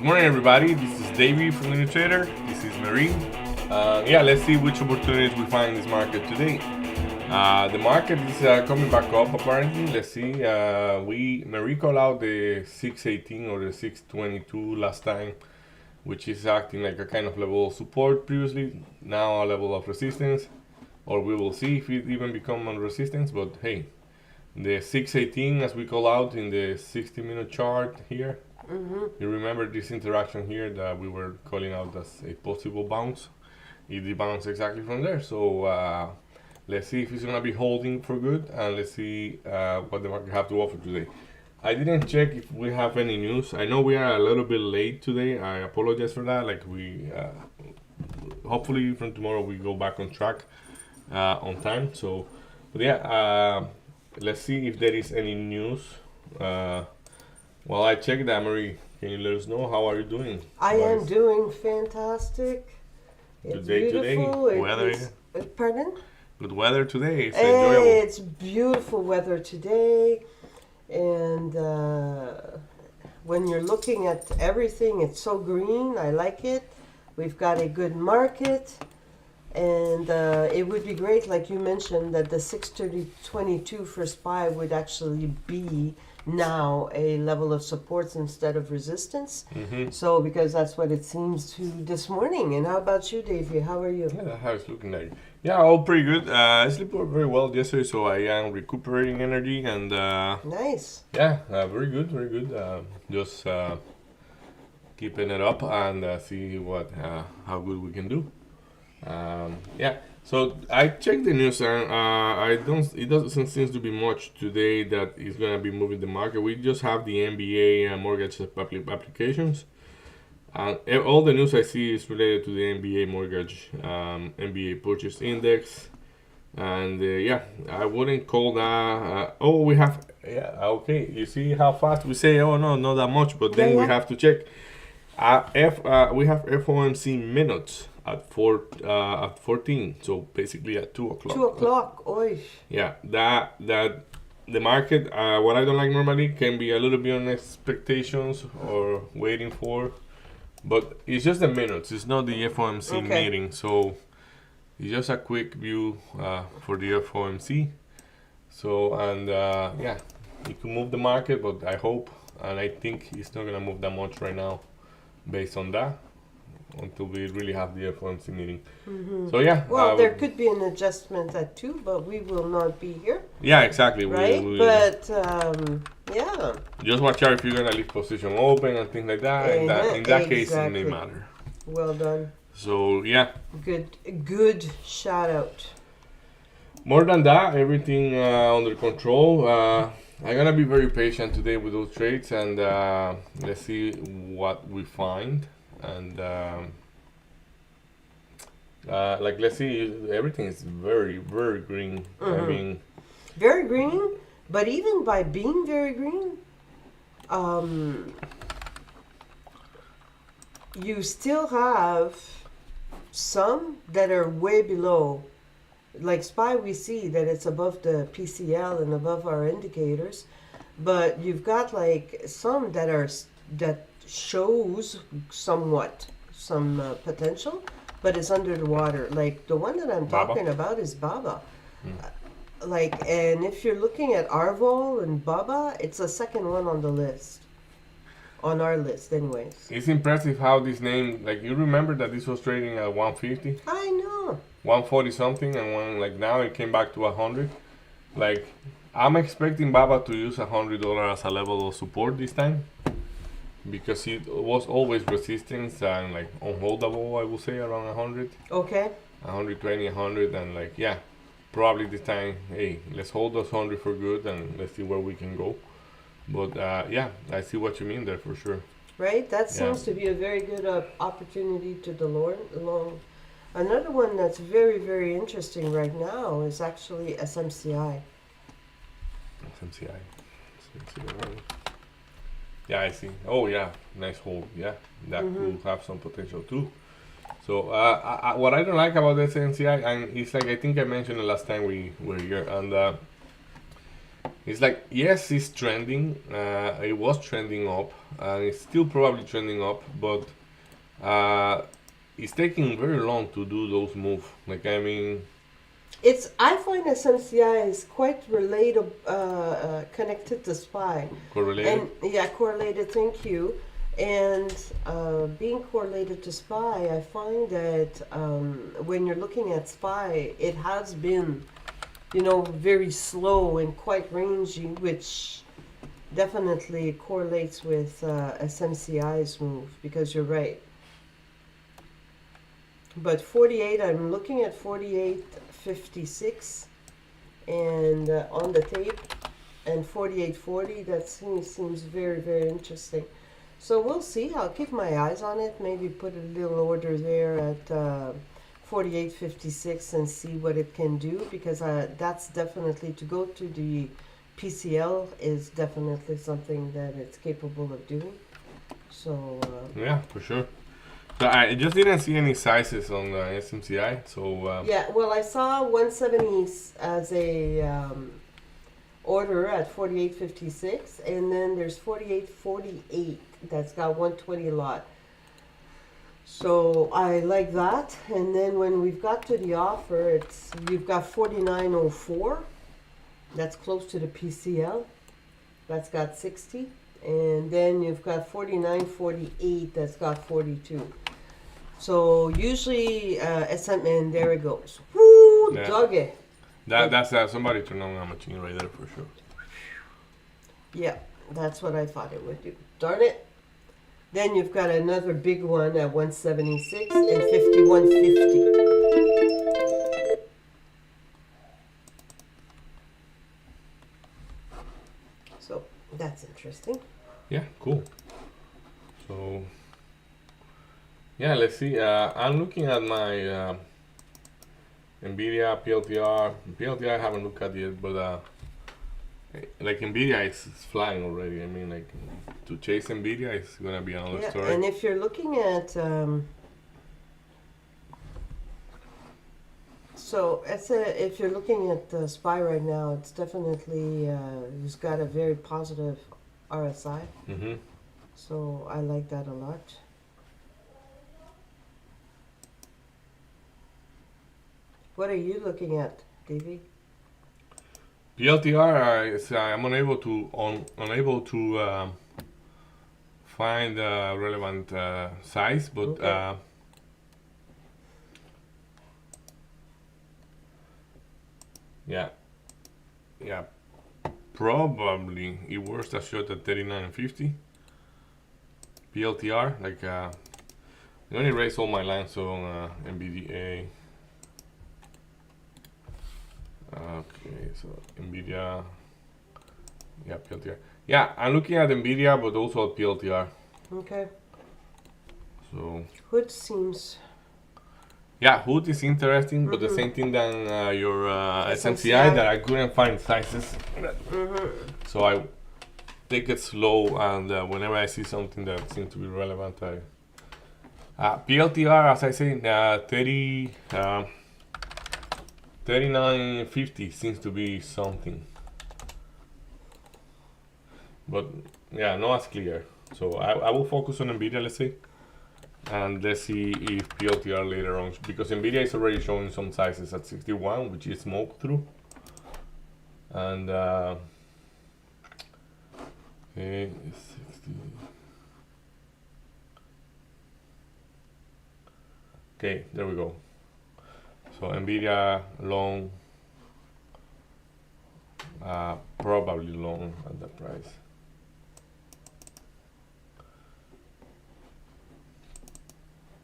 Good morning, everybody. This is Davey from the New Trader. This is Marie. Let's see which opportunities we find in this market today. The market is coming back up apparently. Let's see. Marie called out the 618 or the 622 last time, which is acting like a kind of level of support previously. Now a level of resistance, or we will see if it even become on resistance. But hey, the 618 as we call out in the 60-minute chart here. You remember this interaction here that we were calling out as a possible bounce. It bounced exactly from there. So let's see if it's gonna be holding for good, and let's see what the market have to offer today. I didn't check if we have any news. I know we are a little bit late today. I apologize for that. Like we, hopefully from tomorrow we go back on track on time. So, but yeah, let's see if there is any news. Well, I checked that, Marie. Can you let us know how are you doing? I am doing fantastic. It's beautiful. Weather. Pardon? Good weather today. It's Hey, enjoyable. it's beautiful weather today, and when you're looking at everything, it's so green. I like it. We've got a good market, and it would be great, like you mentioned, that the 630.22 for SPY would actually be now a level of supports instead of resistance. So because that's what it seems to this morning. And how about you, Davey? How are you? Yeah, that's how it's looking like. Yeah, all pretty good. I slept very well yesterday, so I am recuperating energy and Nice. yeah, very good, very good. Just keeping it up and see what how good we can do. Yeah. So I checked the news and I don't. It doesn't seem to be much today that is gonna be moving the market. We just have the NBA mortgage applications, and all the news I see is related to the NBA mortgage, NBA purchase index, and yeah, I wouldn't call that. Oh, we have. Yeah, okay. You see how fast we say? Oh no, not that much. But then we have to check. We have FOMC minutes at 14, so basically at 2 o'clock. 2 o'clock. Oy. Yeah, that the market. What I don't like normally can be a little bit on expectations or waiting for, but it's just the minutes. It's not the FOMC Okay. meeting, so it's just a quick view for the FOMC. So and yeah, it could move the market, but I hope and I think it's not gonna move that much right now, based on that, until we really have the FOMC meeting. So yeah. Well, there could be an adjustment at 2, but we will not be here, Yeah, exactly. right? But yeah. Just watch out if you're gonna leave position open and things like that. In that case, it may Exactly. matter. Well done. So yeah. Good shout out. More than that, everything under control. I'm gonna be very patient today with those trades, and let's see what we find. And like, let's see, everything is very, very green. I mean, Very green, but even by being very green, you still have some that are way below. Like SPY, we see that it's above the PCL and above our indicators, but you've got like some that shows somewhat some potential, but it's under the water. Like the one that I'm Baba? talking about is Baba. Like, and if you're looking at Arvol and Baba, it's the second one on the list. On our list, anyways. it's impressive how this name, like, you remember that this was trading at 150, I know. 140 something, and when, like, now it came back to 100. Like, I'm expecting Baba to use $100 as a level of support this time, because it was always resistance and like unholdable, I would say, around 100, Okay. 120, 100, and like, yeah, probably this time, hey, let's hold those 100 for good and let's see where we can go. But yeah, I see what you mean there for sure. Right? That Yeah. seems to be a very good opportunity to the long. Another one that's very, very interesting right now is actually SMCI. SMCI. Yeah, I see. Oh yeah, nice hold. Yeah, that could have some potential too. So what I don't like about the SMCI, and it's like, I think I mentioned the last time we were here, and It's like, yes, it's trending. It was trending up, and it's still probably trending up, but it's taking very long to do those moves. Like, I mean, I find SMCI is quite related, connected to SPY. correlated. And yeah, correlated, thank you. And being correlated to SPY, I find that when you're looking at SPY, it has been, very slow and quite rangy, which definitely correlates with SMCI's move, because you're right. But 48, I'm looking at 48.56 and on the tape, and 48.40, that seems very, very interesting. So we'll see. I'll keep my eyes on it. Maybe put a little order there at 48.56 and see what it can do, because that's definitely, to go to the PCL is definitely something that it's capable of doing. So Yeah, for sure. So I just didn't see any sizes on the SMCI. So yeah, well, I saw 170 as a order at 48.56, and then there's 48.48 that's got 120 lot. So I like that. And then when we've got to the offer, you've got 49.04. That's close to the PCL. That's got 60. And then you've got 49.48. That's got 42. So usually SM, and there it goes. Woo, Yeah. doggy. that's somebody turned on a machine right there for sure. Yeah, that's what I thought it would do. Darn it. Then you've got another big one at 176 and 51.50. So that's interesting. Yeah, cool. So yeah, let's see. I'm looking at my Nvidia PLTR. PLTR I haven't looked at yet, but like Nvidia is flying already. I mean, like, to chase Nvidia is gonna be another Yeah, story. and if you're looking at if you're looking at SPY right now, it's definitely it's got a very positive RSI. Mm-hmm. So I like that a lot. What are you looking at, Davey? PLTR I'm unable to find relevant size, but Okay. yeah, probably it works a shot at 39.50 PLTR. Like, I'm gonna erase all my lines, so NVDA. Okay, so Nvidia, yeah, PLTR. Yeah, I'm looking at Nvidia, but also at PLTR. Okay. So Hood seems yeah, Hood is interesting, but the Mhm. same thing than your SMCI. SMCI, that I couldn't find sizes. So I take it slow, and whenever I see something that seems to be relevant, PLTR, as I say, 39.50 seems to be something. But yeah, not as clear. So I will focus on Nvidia, let's say, and let's see if PLTR later on, because Nvidia is already showing some sizes at 61, which is smoke through, and okay, 60. Okay, there we go. So Nvidia long, probably long at that price.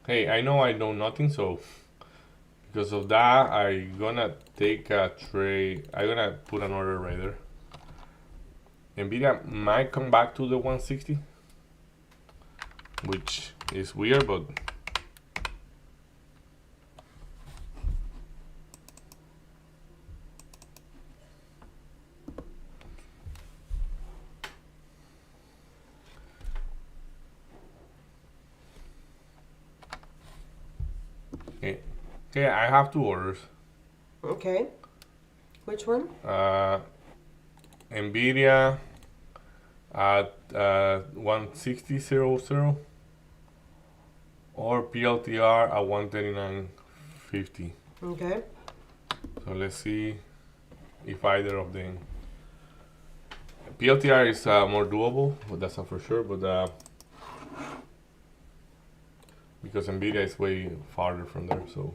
Hey, I know I know nothing, so because of that, I'm gonna take a trade. I'm gonna put an order right there. Nvidia might come back to the 160, which is weird, but okay, I have two orders. okay. Which one? Nvidia at 160.00 or PLTR at 139.50. Okay. So let's see if either of them. PLTR is more doable, but that's not for sure. But because Nvidia is way farther from there, so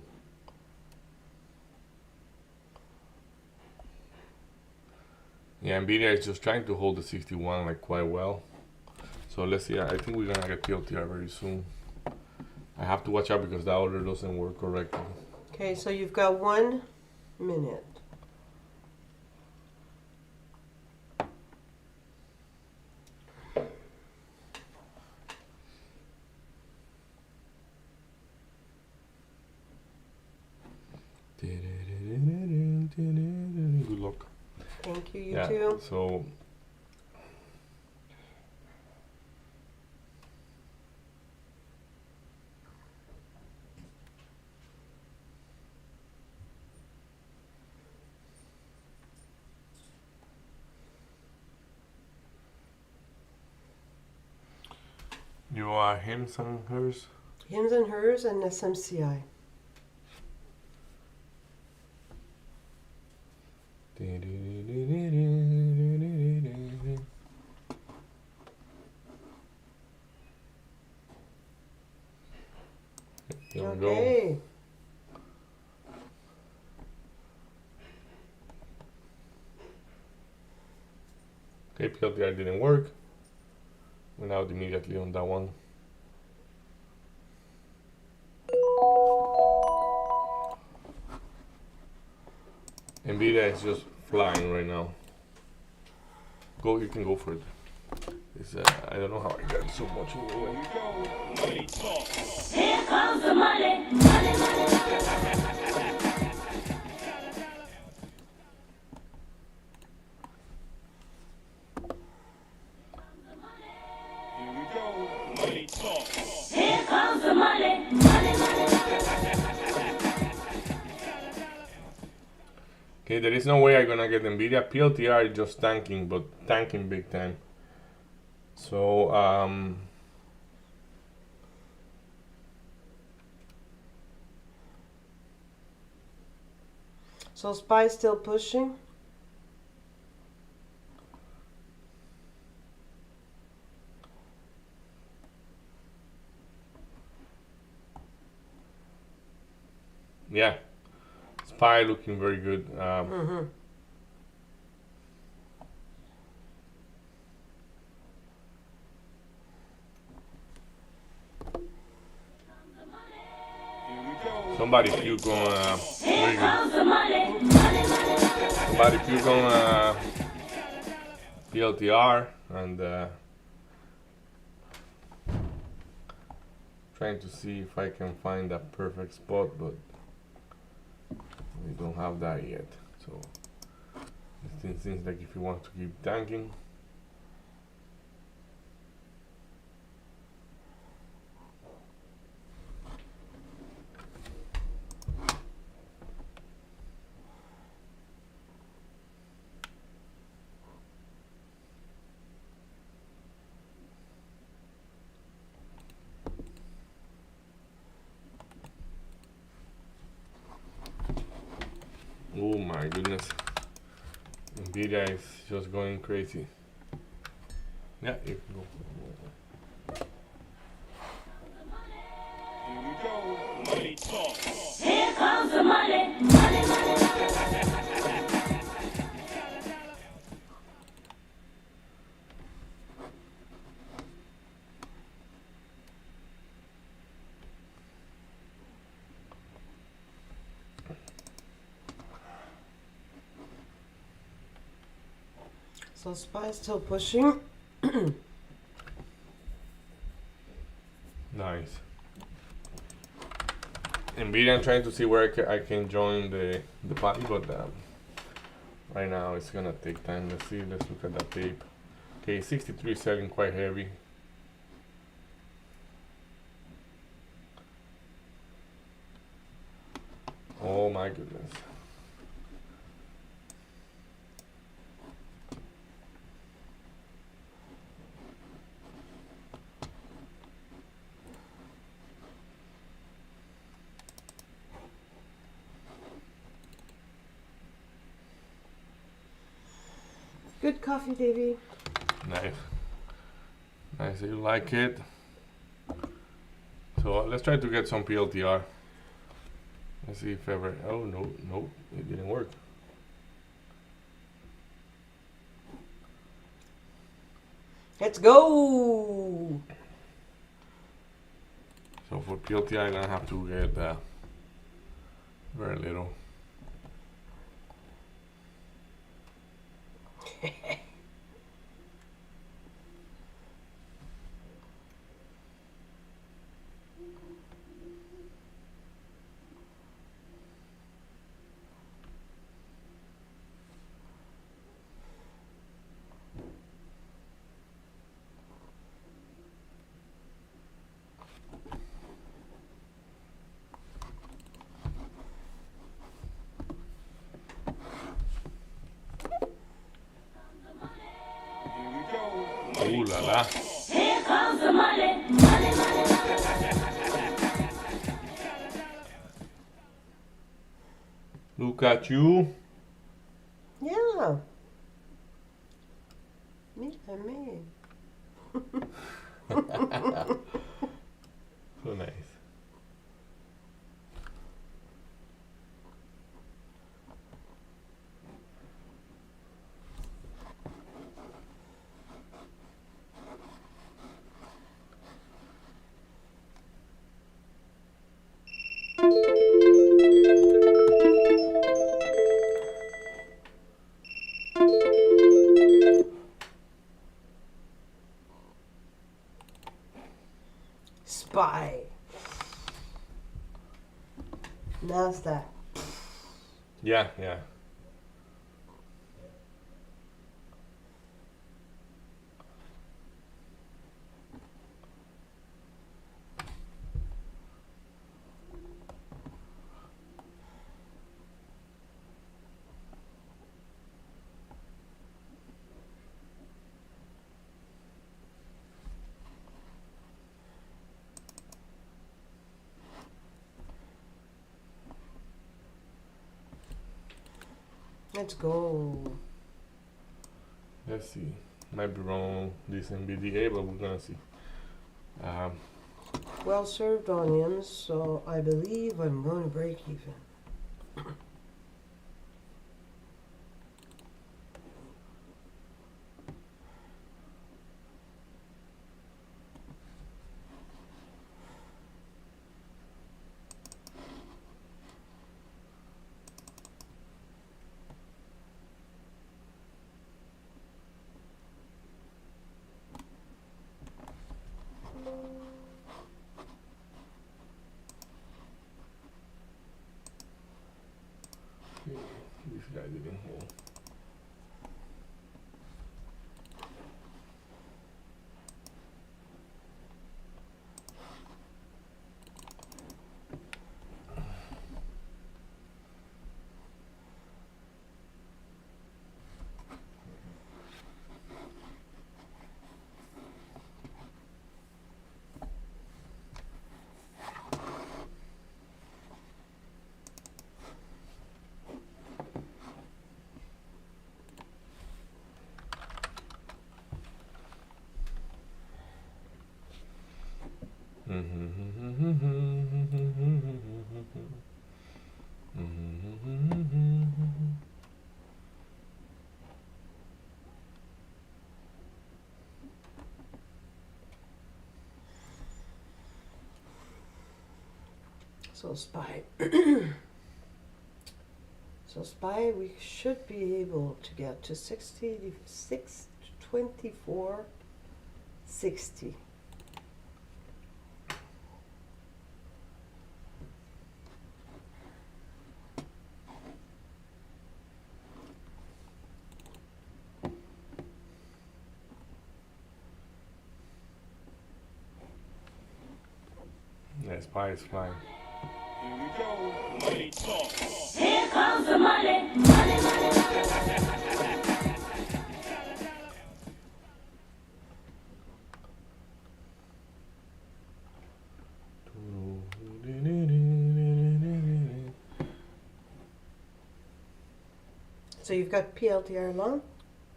yeah, Nvidia is just trying to hold the 61 like quite well. So let's see. I think we're gonna get PLTR very soon. I have to watch out because that order doesn't work correctly. Okay, so you've got 1 minute. Good luck. Thank you, you Yeah. too. So you are hims and hers. Hims and hers and SMCI. Here we go. Okay. Okay, PLTR didn't work. Went out immediately on that one. Nvidia is just flying right now. Go, you can go for it. It's, I don't know how I got so much anyway. Here comes the money, money, money. Here comes the money, money, money. Okay, there is no way I'm gonna get Nvidia. PLTR is just tanking, but tanking big time. So, So SPY still pushing? yeah. SPY looking very good. Mm-hmm. Somebody puke on, very Here good. comes the money, money, money. Somebody puke on PLTR and trying to see if I can find that perfect spot, but we don't have that yet. So it seems like if you want to keep tanking, oh my goodness, Nvidia is just going crazy. Yeah, you can go. Here comes the money, money, money. So SPY still pushing. Nice. Nvidia, I'm trying to see where I can join the party, but right now it's gonna take time. Let's see. Let's look at that tape. Okay, 63 selling quite heavy. Oh my goodness. Good coffee, Davy. Nice. Nice that you like it. So let's try to get some PLTR. Let's see if ever. Oh no, no, it didn't work. Let's go. So for PLTR, I'm gonna have to get very little. Ooh la la. Here comes the money, money, money, Look at you. Yeah. Me. So nice. Spy. NASDAQ. Yeah, yeah. Let's go. Let's see. Might be wrong this NVDA, but we're gonna see. Well served onions, so I believe I'm going to break even. This guy didn't hold. So spy. So spy, we should be able to get to 66 to 24, 60. Yeah, Spy is flying. Here comes the money, money, money, So you've got PLTR long?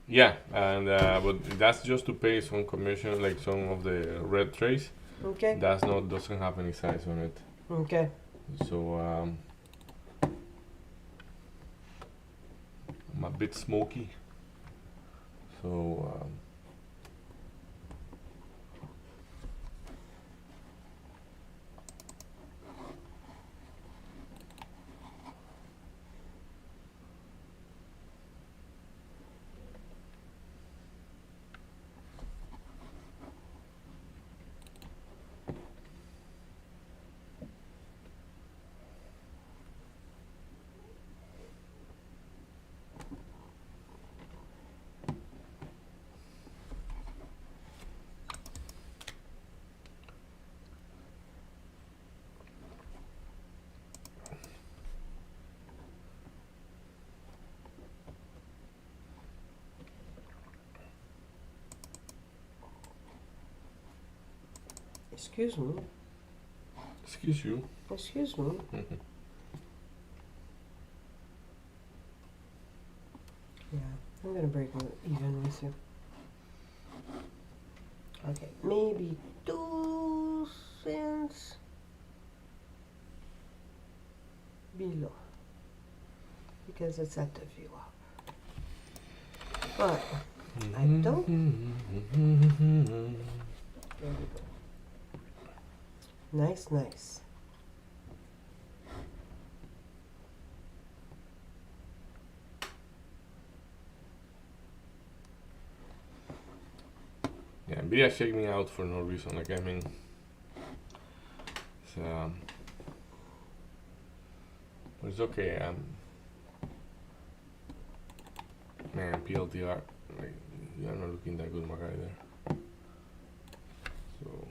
Yeah, and but that's just to pay some commission, like some of the red trays. Okay. That's not doesn't have any size on it. Okay. So I'm a bit smoky. So Excuse me. excuse you. Excuse me. Yeah, I'm gonna break even with you. Okay, maybe 2 cents below because it's at the view up. But I don't. There we go. Nice, nice. Yeah, Nvidia shake me out for no reason. Like I mean, it's, but it's okay. Man, PLTR, like you're not looking that good, my guy there. So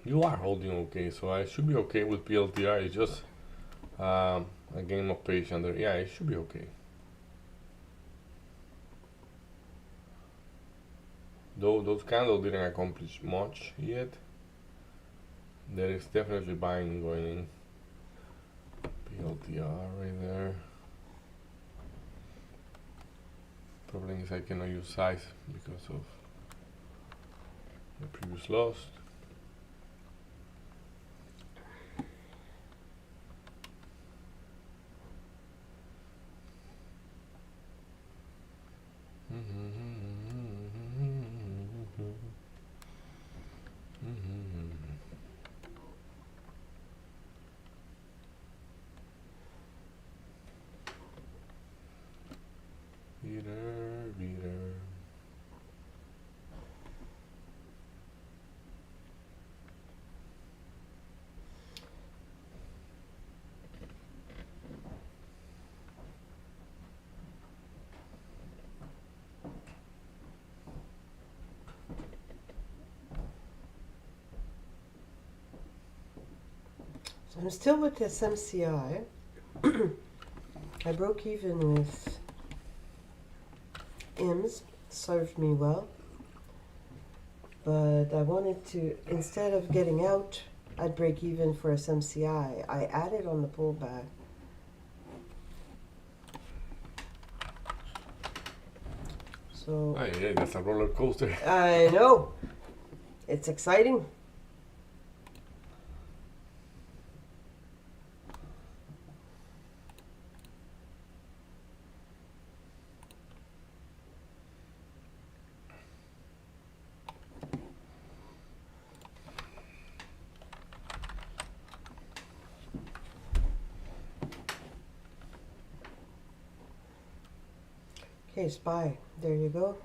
you are holding okay, so I should be okay with PLTR. It's just a game of patience there. Yeah, it should be okay. Though those candles didn't accomplish much yet, there is definitely buying going in. PLTR right there. Problem is I cannot use size because of the previous loss. Beater. So I'm still with SMCI. I broke even with IMS, served me well. But I wanted to, instead of getting out, I'd break even for SMCI. I added on the pullback. So Oh yeah, that's a roller coaster. I know. It's exciting. Okay, SPY. There you go.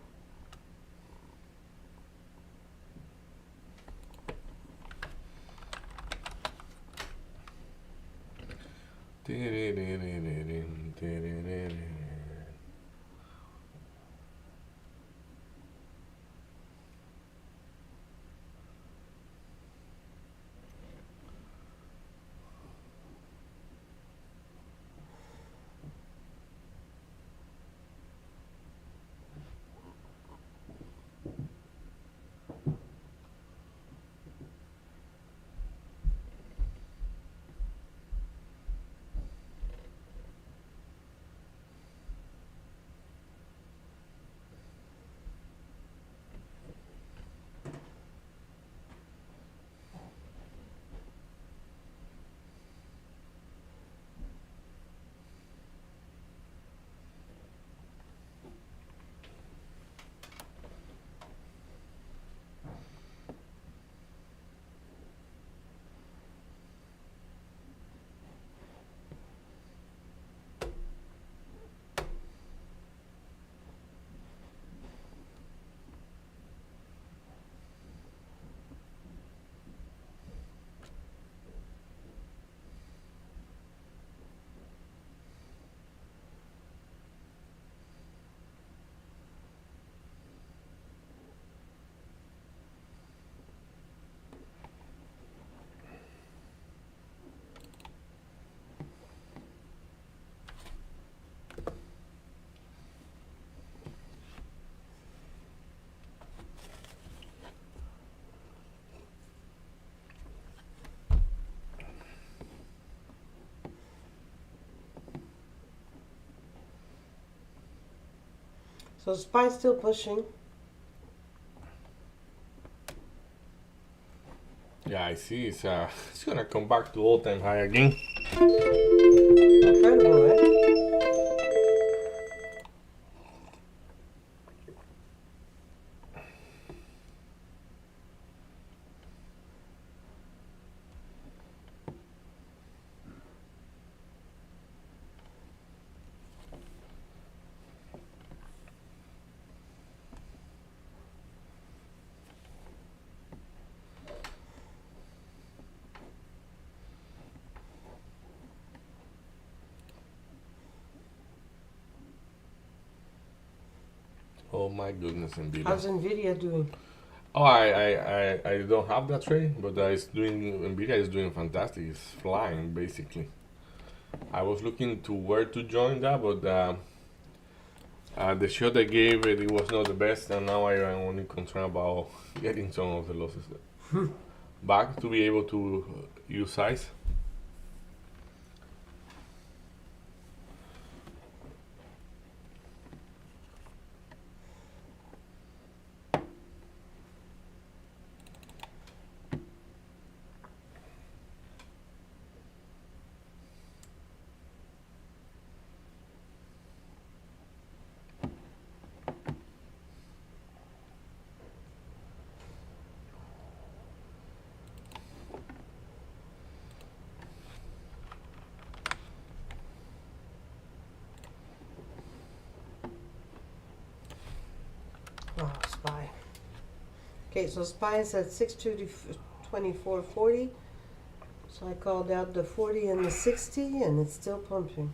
So SPY's still pushing. Yeah, I see. It's gonna come back to all-time high again. Incredible, eh? Oh my goodness, Nvidia. How's Nvidia doing? Oh, I don't have that trade, but Nvidia is doing fantastic. It's flying basically. I was looking to where to join that, but the shot I gave it was not the best, and now I am only concerned about getting some of the losses back to be able to use size. Oh, SPY. Okay, so SPY is at 624.40. So I called out the 40 and the 60, and it's still pumping.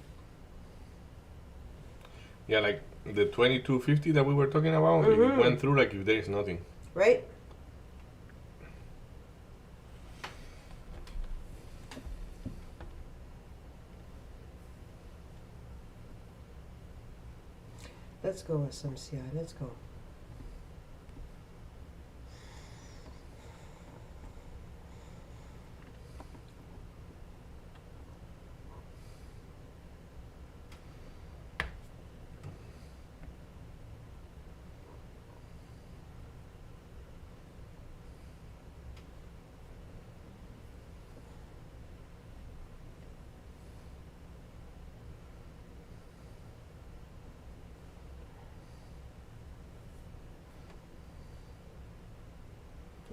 Yeah, like the 2250 that we were talking about, it went through like if there is nothing. Right? Let's go SMCI. Let's go.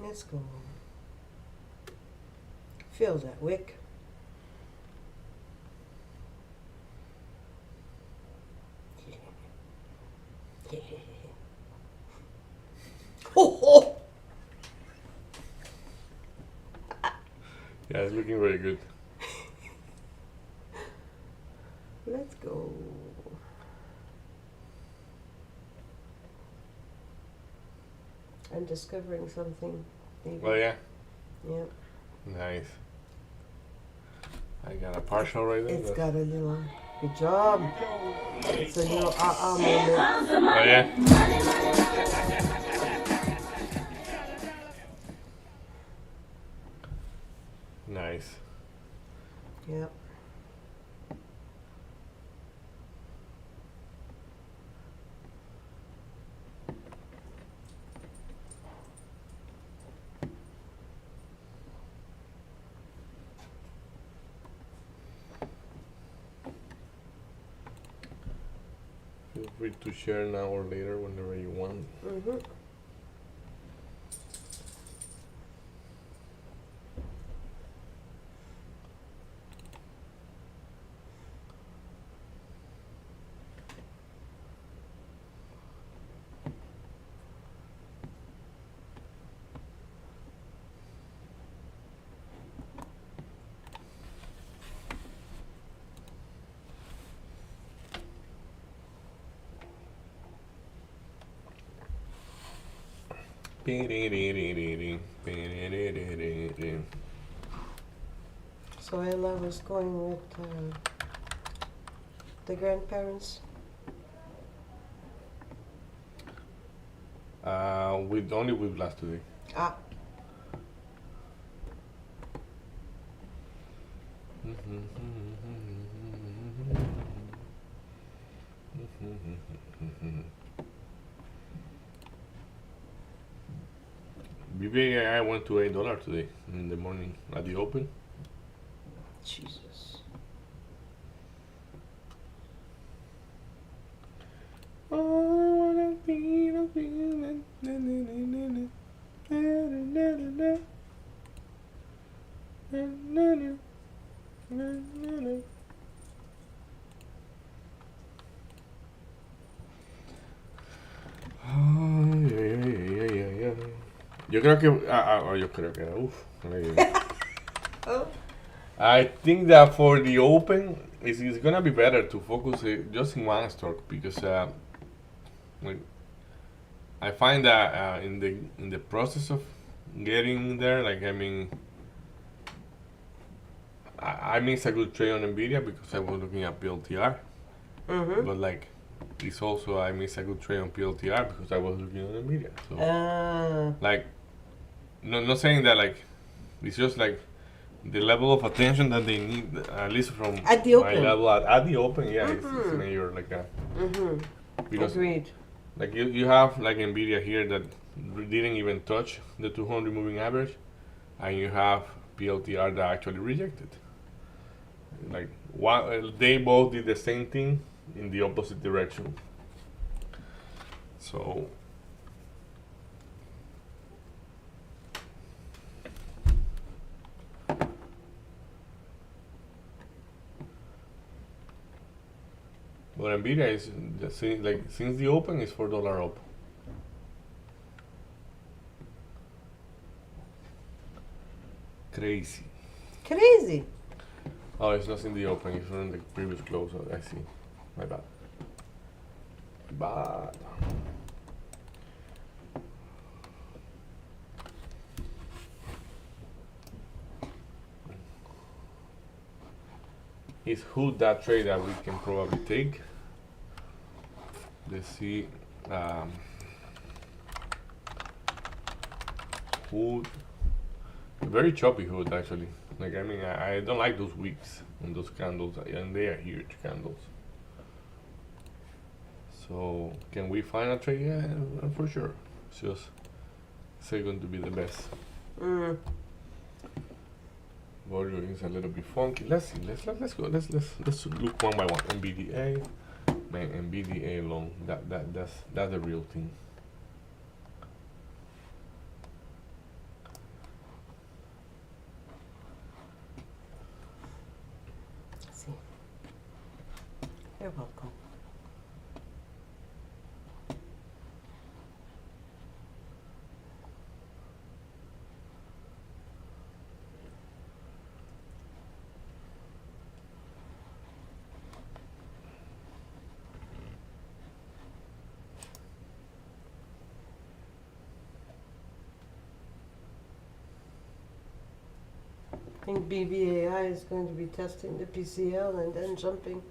Let's go. Fill that wick. Oh, Yeah, it's looking very good. let's go. I'm discovering something. Maybe. Well, yeah, Yeah. nice. I got a partial right there. It's got a little. Good job. It's a little moment. Comes the Oh money. yeah, nice. Yep. Feel free to share now or later whenever you want. Mm-hmm. So Ella was going with the grandparents. With only with blast today. Ah, BBAI went to $8 today in the morning at the open. Jesus. Yo creo que, yo creo que, Oh. I think that for the open, it's gonna be better to focus just in one stock because like, I find that in the process of getting there, like I mean, I missed a good trade on Nvidia because I was looking at PLTR, Mm-hmm. but like it's also I missed a good trade on PLTR because I was looking on Nvidia. So like, not saying that like it's just like the level of attention that they need, at least from At the my open. level at the open, yeah, it's Mhm. major like that. Mm-hmm. Because Agreed. like you have like Nvidia here that didn't even touch the 200 moving average, and you have PLTR that actually rejected. Like they both did the same thing in the opposite direction. So but Nvidia is like since the open is $4 up. Crazy. Crazy. Oh, it's not in the open. It's from the previous close. I see. My bad. Bad. Is who that trade that we can probably take? Let's see. Hood. Very choppy hood actually. Like I mean, I don't like those wicks and those candles, and they are huge candles. So can we find a trade? Yeah, for sure. It's just going to be the best. Mm. Volume is a little bit funky. Let's see. Let's go. Let's look one by one. NVDA, man. NVDA long. That's the real thing. See. You're welcome. I think BBAI is going to be testing the PCL and then jumping.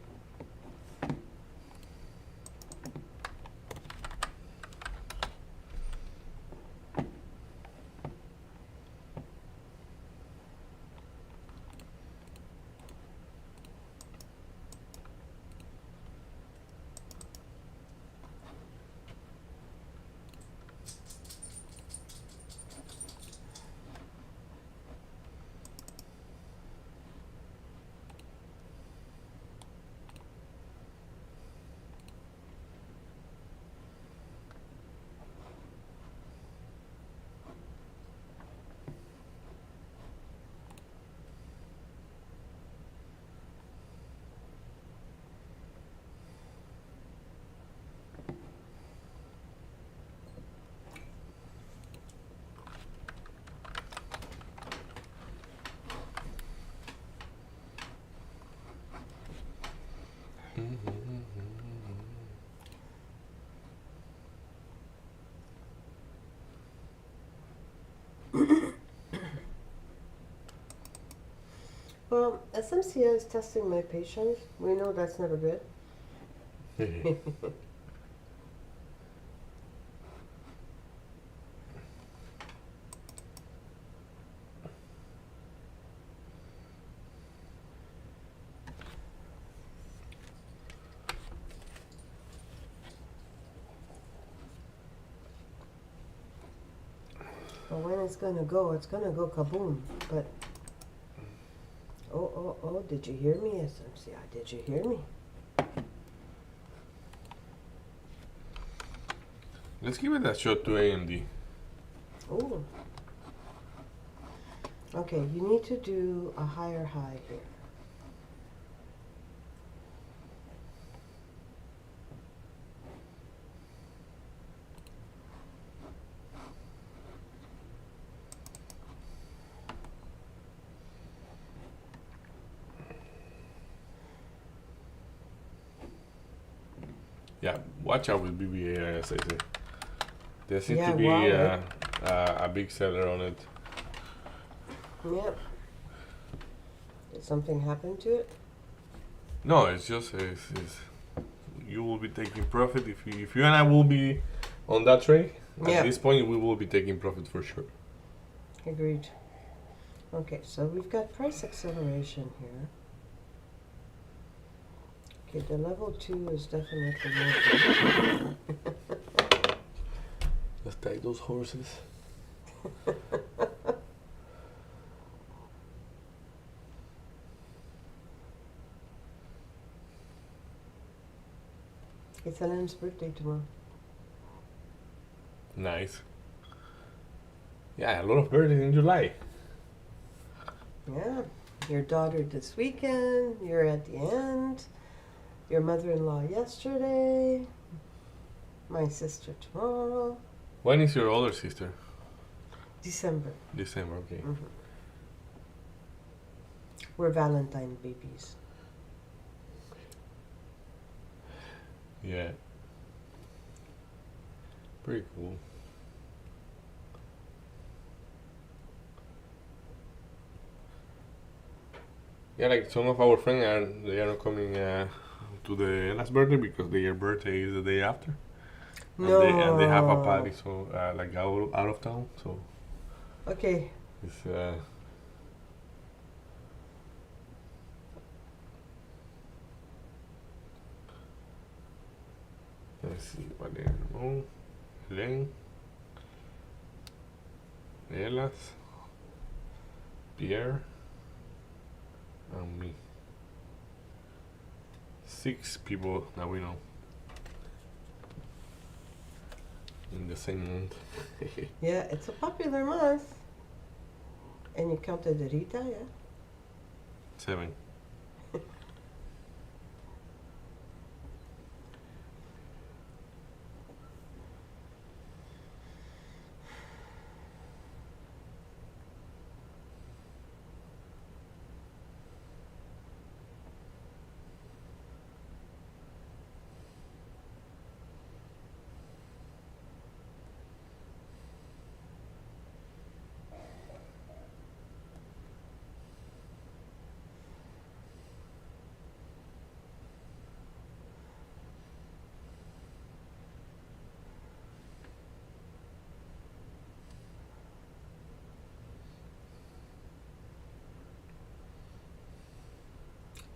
Well, SMCI is testing my patience. We know that's never good. But when it's gonna go kaboom. But oh, did you hear me, SMCI? Did you hear me? Let's give it a shot to AMD. Oh. Okay, you need to do a higher high here. Yeah, watch out with BBA, as I say. There seems Yeah, to be wow, a big seller on it. Yep. Did something happen to it? No, it's just you will be taking profit if you and I will be on that trade. Yeah. At this point, we will be taking profit for sure. Agreed. Okay, so we've got price acceleration here. Okay, the level 2 is definitely working. Let's take those horses. It's Ellen's birthday tomorrow. Nice. Yeah, a lot of birthdays in July. Yeah, your daughter this weekend, you're at the end, your mother-in-law yesterday, my sister tomorrow, When is your older sister? December. December, okay. We're Valentine babies. Yeah. Pretty cool. Yeah, like some of our friends they are not coming to the last birthday because their birthday is the day after. No. And they have a party, so like out of town. So Okay, it's let's see what they know. Helen, Elas, Pierre, and me. 6 people that we know in the same month. yeah, it's a popular month. And you counted the Rita, yeah? 7.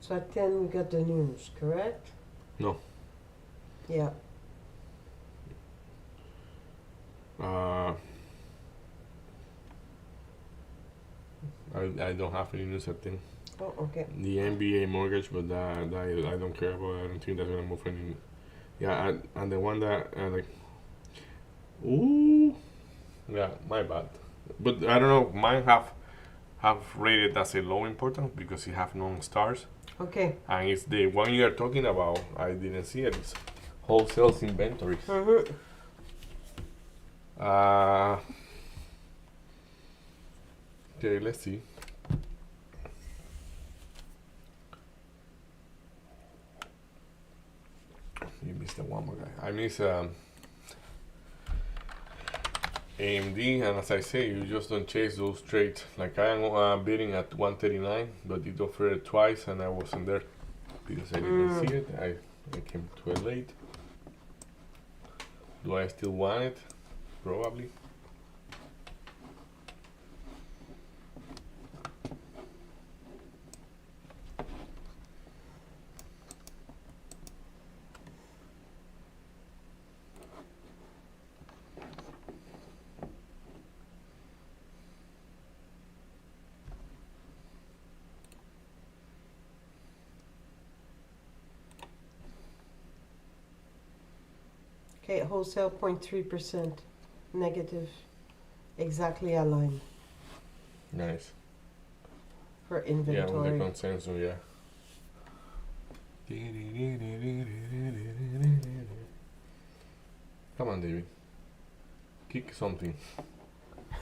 So at 10 we got the news, correct? No. Yeah. I don't have any news. I think Oh, okay. the NBA mortgage, but that I don't care about. I don't think that's gonna move any. Yeah, and the one that like, ooh, yeah, my bad. But I don't know. Mine have rated as a low importance because it have non-stars, Okay. and it's the one you are talking about. I didn't see it. It's wholesale inventories. Mm-hmm. Okay, let's see. You missed the one more guy. I miss AMD, and as I say, you just don't chase those trades. Like I am bidding at 139, but it offered it twice, and I wasn't there because I didn't see it. I came to it late. Do I still want it? Probably. Okay, wholesale 0.3% negative, exactly aligned Nice. for Yeah, with the inventory. consensus, yeah. Come on, David. Kick something.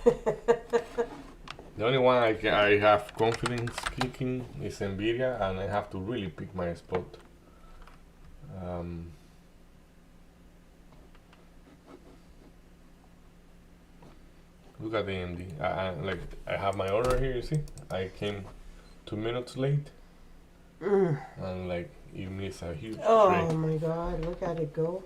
The only one I have confidence kicking is Nvidia, and I have to really pick my spot. Um, Look at the AMD. Like I have my order here. You see, I came 2 minutes late, and like it missed a huge Oh trade. my God, look at it go.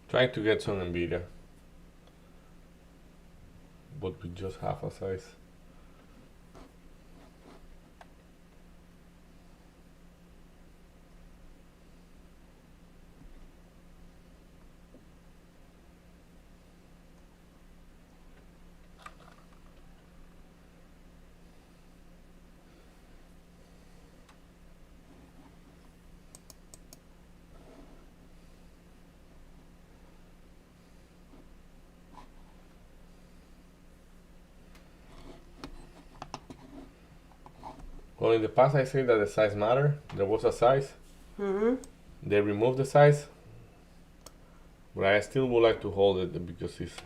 Trying to get some Nvidia, but with just half a size. Well, in the past I said that the size matter. There was a size. Mm-hmm. They removed the size, but I still would like to hold it because it's.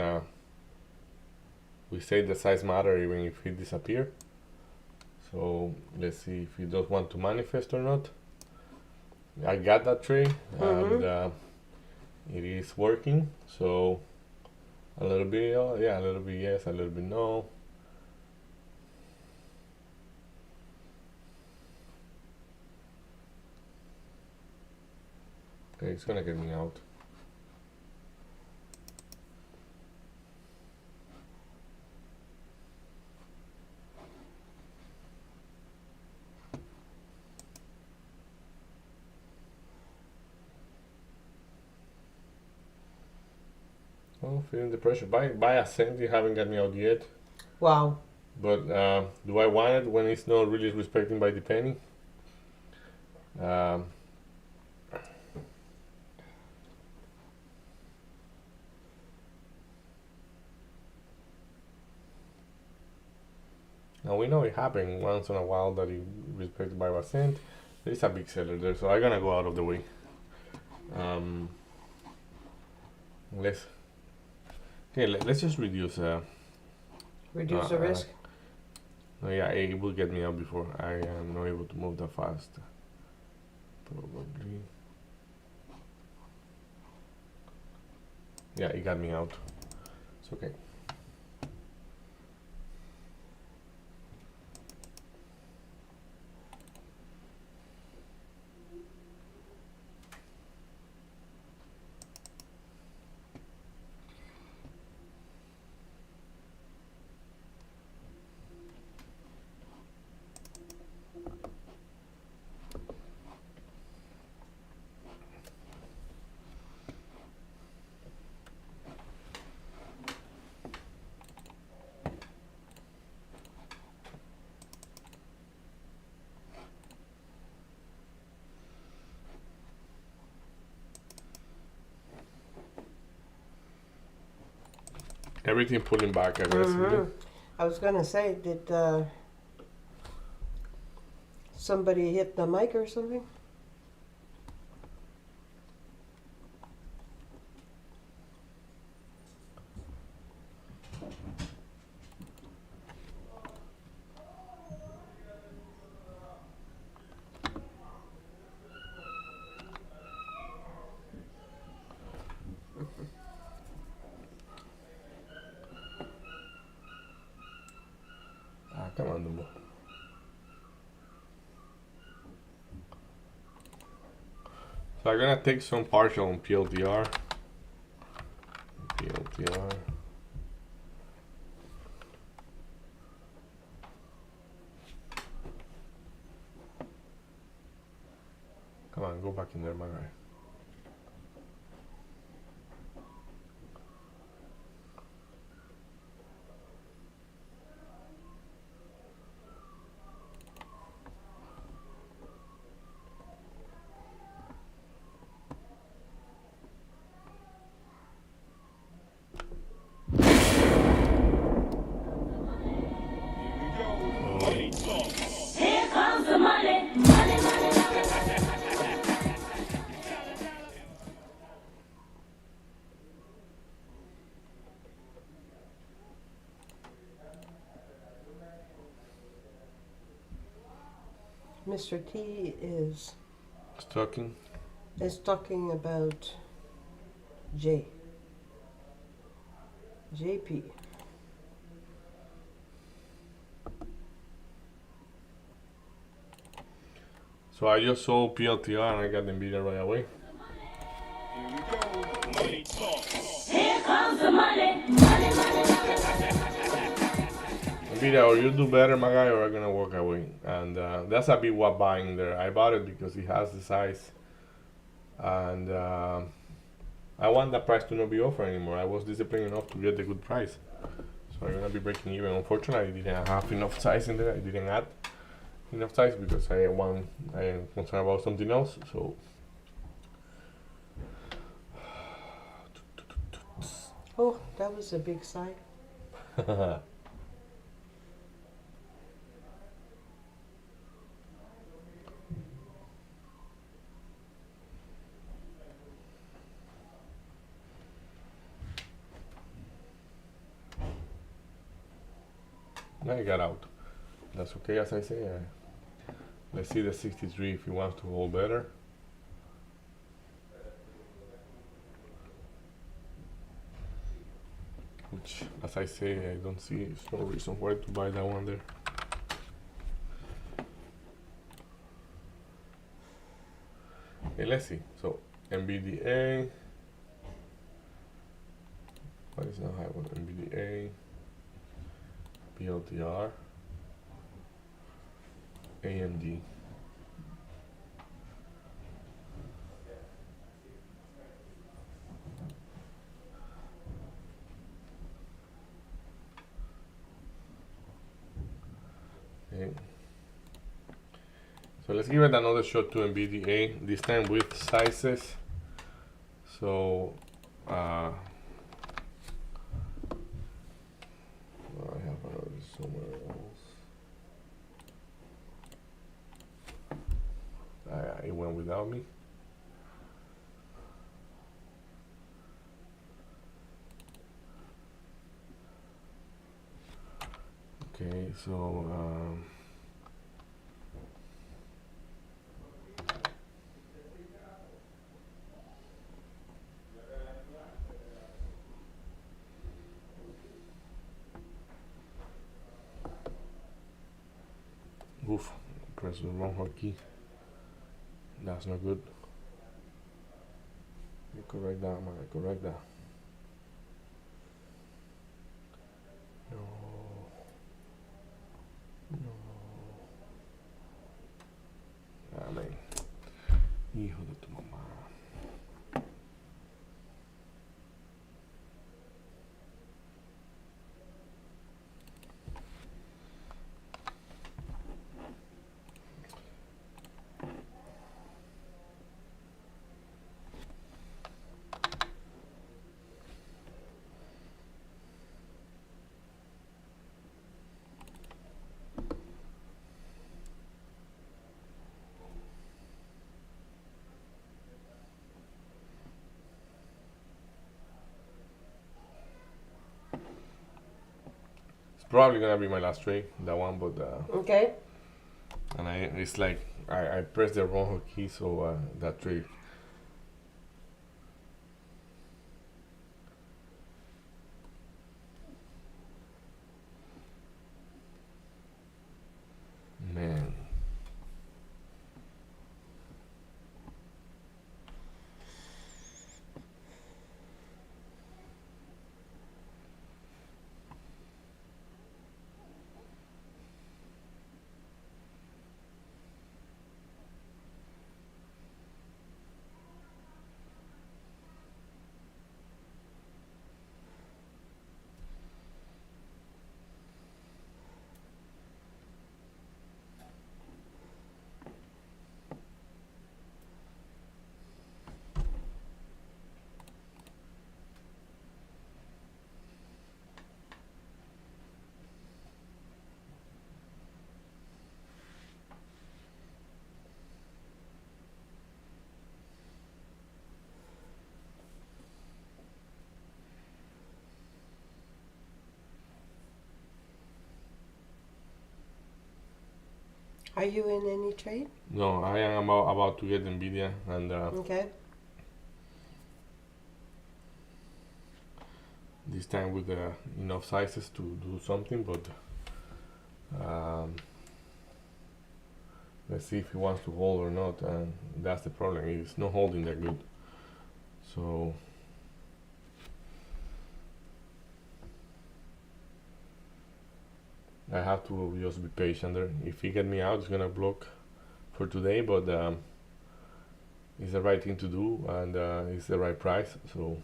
We say the size matter even if it disappear. So let's see if it does want to manifest or not. I got that trade, and it is working. So a little bit, yeah, a little bit yes, a little bit no. Okay, it's gonna get me out. Oh, feeling the pressure. Buy a cent. You haven't got me out yet. Wow. But do I want it when it's not really respecting by the penny? Um, Now we know it happened once in a while that it respected by a cent. There is a big seller there, so I'm gonna go out of the way. Let's let's just reduce. Reduce the risk. No, yeah, it will get me out before I am not able to move that fast. Probably. Yeah, it got me out. It's okay. Everything pulling back aggressively. I was gonna say, did somebody hit the mic or something? So I'm gonna take some partial on PLTR. PLTR. Come on, go back in there, my guy. Here comes the money, money, money, money. Mr. T is talking about JP. So I just sold PLTR and I got NVIDIA right away. Here comes the money, money, money, money. NVIDIA, or you do better, my guy, or I'm gonna walk away. And that's a big what buying there. I bought it because it has the size, and I want that price to not be offered anymore. I was disciplined enough to get the good price, so I'm gonna be breaking even. Unfortunately, I didn't have enough size in there. I didn't add enough size because I am concerned about something else. So Oh, that was a big sigh. I got out. That's okay, as I say. Let's see the 63 if he wants to hold better. Which, as I say, I don't see no reason why to buy that one there. Okay, let's see. So NVDA. What is now high one? NVDA. PLTR. AMD. Okay. So let's give it another shot to NVDA, this time with sizes. So I have another somewhere else. It went without me. Okay, so oof, press the wrong hotkey. That's not good. You correct that, man. Correct that. No. No. Amén. Hijo de tu mamá. Probably gonna be my last trade, that one, but Okay. and it's like I pressed the wrong key, so that trade. Man. Are you in any trade? No, I am about to get Nvidia, and Okay. this time with enough sizes to do something, but let's see if he wants to hold or not, and that's the problem. He's not holding that good, so I have to just be patient there. If he get me out, it's gonna block for today, but it's the right thing to do, and it's the right price, so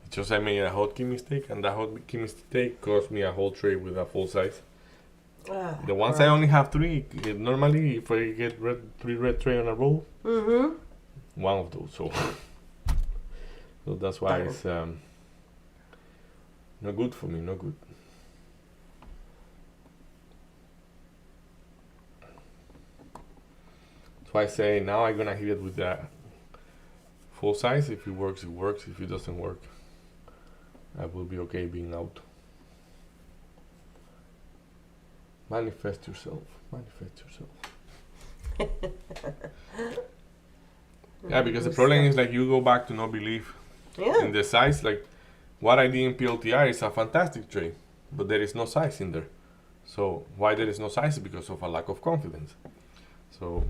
it's just I made a hotkey mistake, and that hotkey mistake cost me a whole tray with a full size. The ones I only have three, normally if I get three red tray on a roll, one of those, so so that's why it's not good for me, not good. So I say now I'm gonna hit it with that full size. If it works, it works. If it doesn't work, I will be okay being out. Manifest yourself. Manifest yourself. Yeah, because the problem is like you go back to no belief Yeah. in the size. Like what I did in PLTR is a fantastic trade, but there is no size in there. So why there is no size? Because of a lack of confidence. So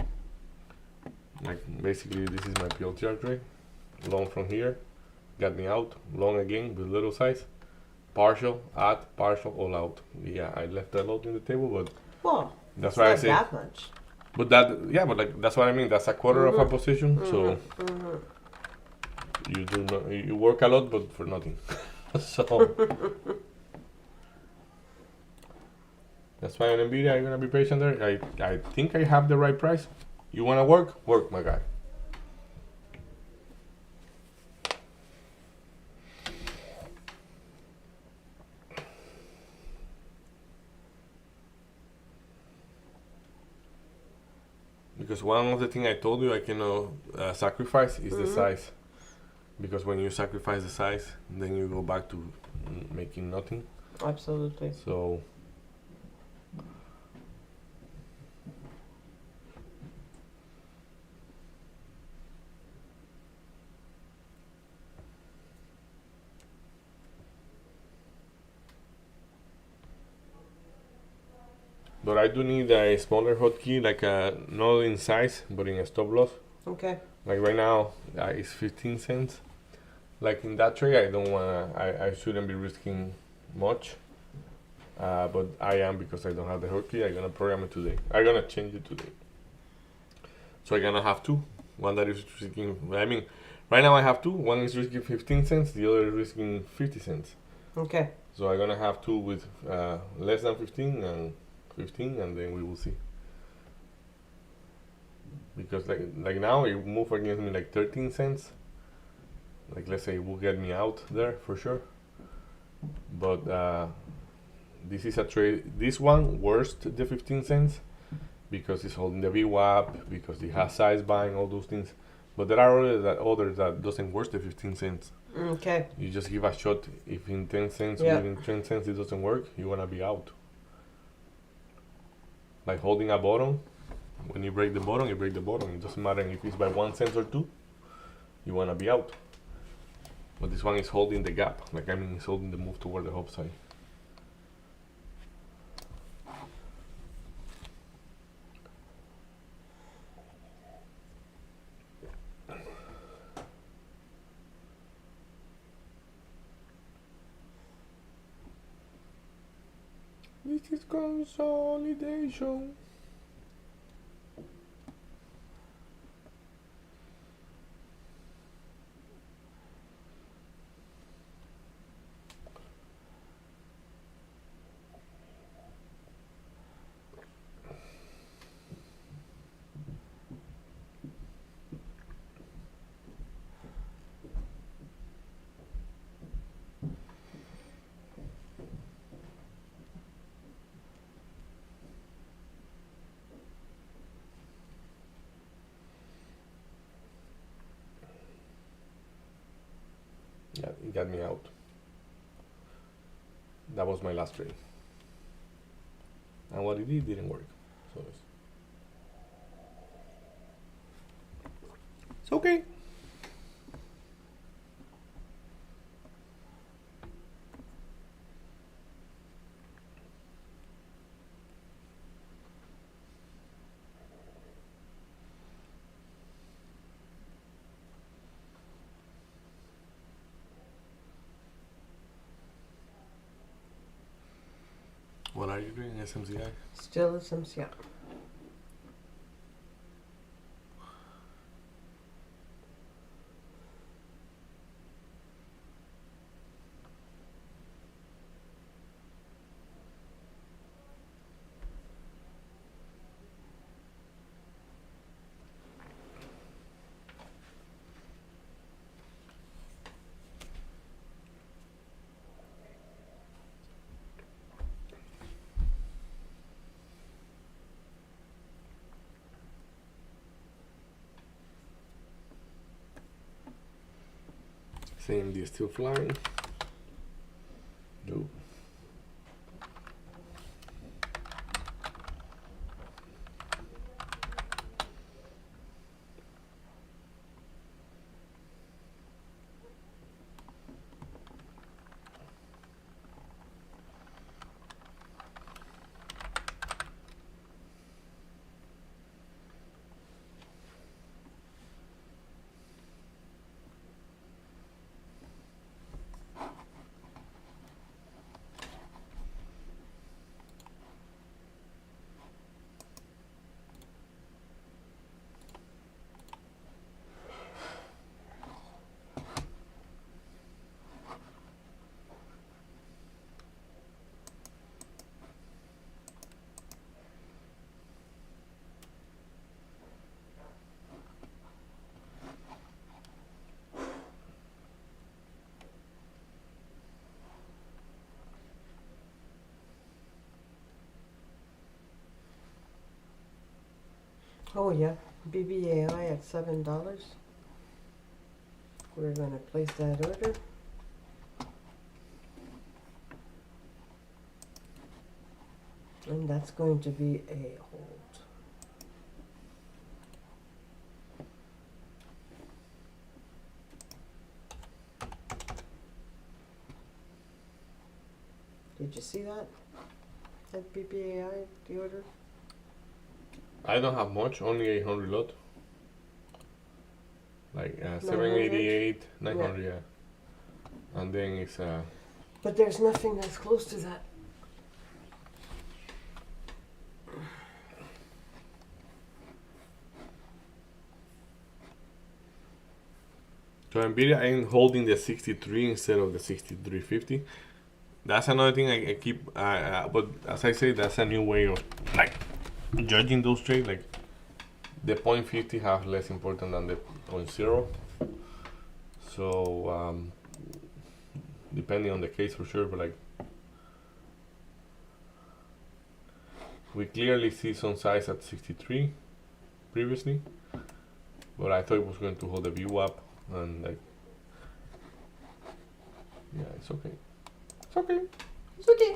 like basically this is my PLTR trade. Long from here, got me out. Long again with little size. Partial, add, partial, all out. Yeah, I left a lot in the table, but Well, that's it's why I not say. that much. But that, yeah, but like that's what I mean. That's a quarter of a position. So you do not, you work a lot, but for nothing. So that's why on Nvidia I'm gonna be patient there. I think I have the right price. You wanna work? Work, my guy. Because one of the things I told you I cannot sacrifice is the size. Because when you sacrifice the size, then you go back to making nothing. Absolutely. So but I do need a smaller hotkey, like not in size, but in a stop loss. Okay. Like right now, it's 15 cents. Like in that trade, I don't wanna. I shouldn't be risking much. But I am because I don't have the hotkey. I'm gonna program it today. I'm gonna change it today. So I'm gonna have two. One that is risking. I mean, right now I have two. One is risking 15 cents. The other is risking 50 cents. Okay. So I'm gonna have two with less than 15 and 15, and then we will see. Because like now it moved against me like 13 cents. Like let's say it will get me out there for sure. But this is a trade. This one worst the 15 cents because it's holding the VWAP, because it has size buying, all those things. But there are others that doesn't worst the 15 cents. Okay. You just give a shot. If in 10 cents, Yeah. within 10 cents it doesn't work, you wanna be out. Like holding a bottom. When you break the bottom, you break the bottom. It doesn't matter if it's by 1 cent or 2. You wanna be out. But this one is holding the gap. Like I mean, it's holding the move toward the upside. This is consolidation. Yeah, it got me out. that was my last trade. And what it did didn't work. So it's okay. What are you doing, SMCI? Still a Sims, yeah. CMD is still flying. Nope. Oh yeah, BBAI at $7. We're gonna place that order. And that's going to be a hold. Did you see that? That BBAI, the order? I don't have much, only 800 lot. Like 900? 788, 900, yeah. And then it's But there's nothing that's close to that. so Nvidia I'm holding the 63 instead of the 6350. That's another thing I keep. But as I say, that's a new way of like judging those trades. Like the 0.50 have less important than the 0.0. So depending on the case for sure, but like we clearly see some size at 63 previously, but I thought it was going to hold the view up and like yeah, it's okay. It's okay. It's okay.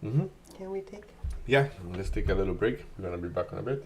Mm-hmm. Can we take? Yeah, let's take a little break. We're gonna be back in a bit.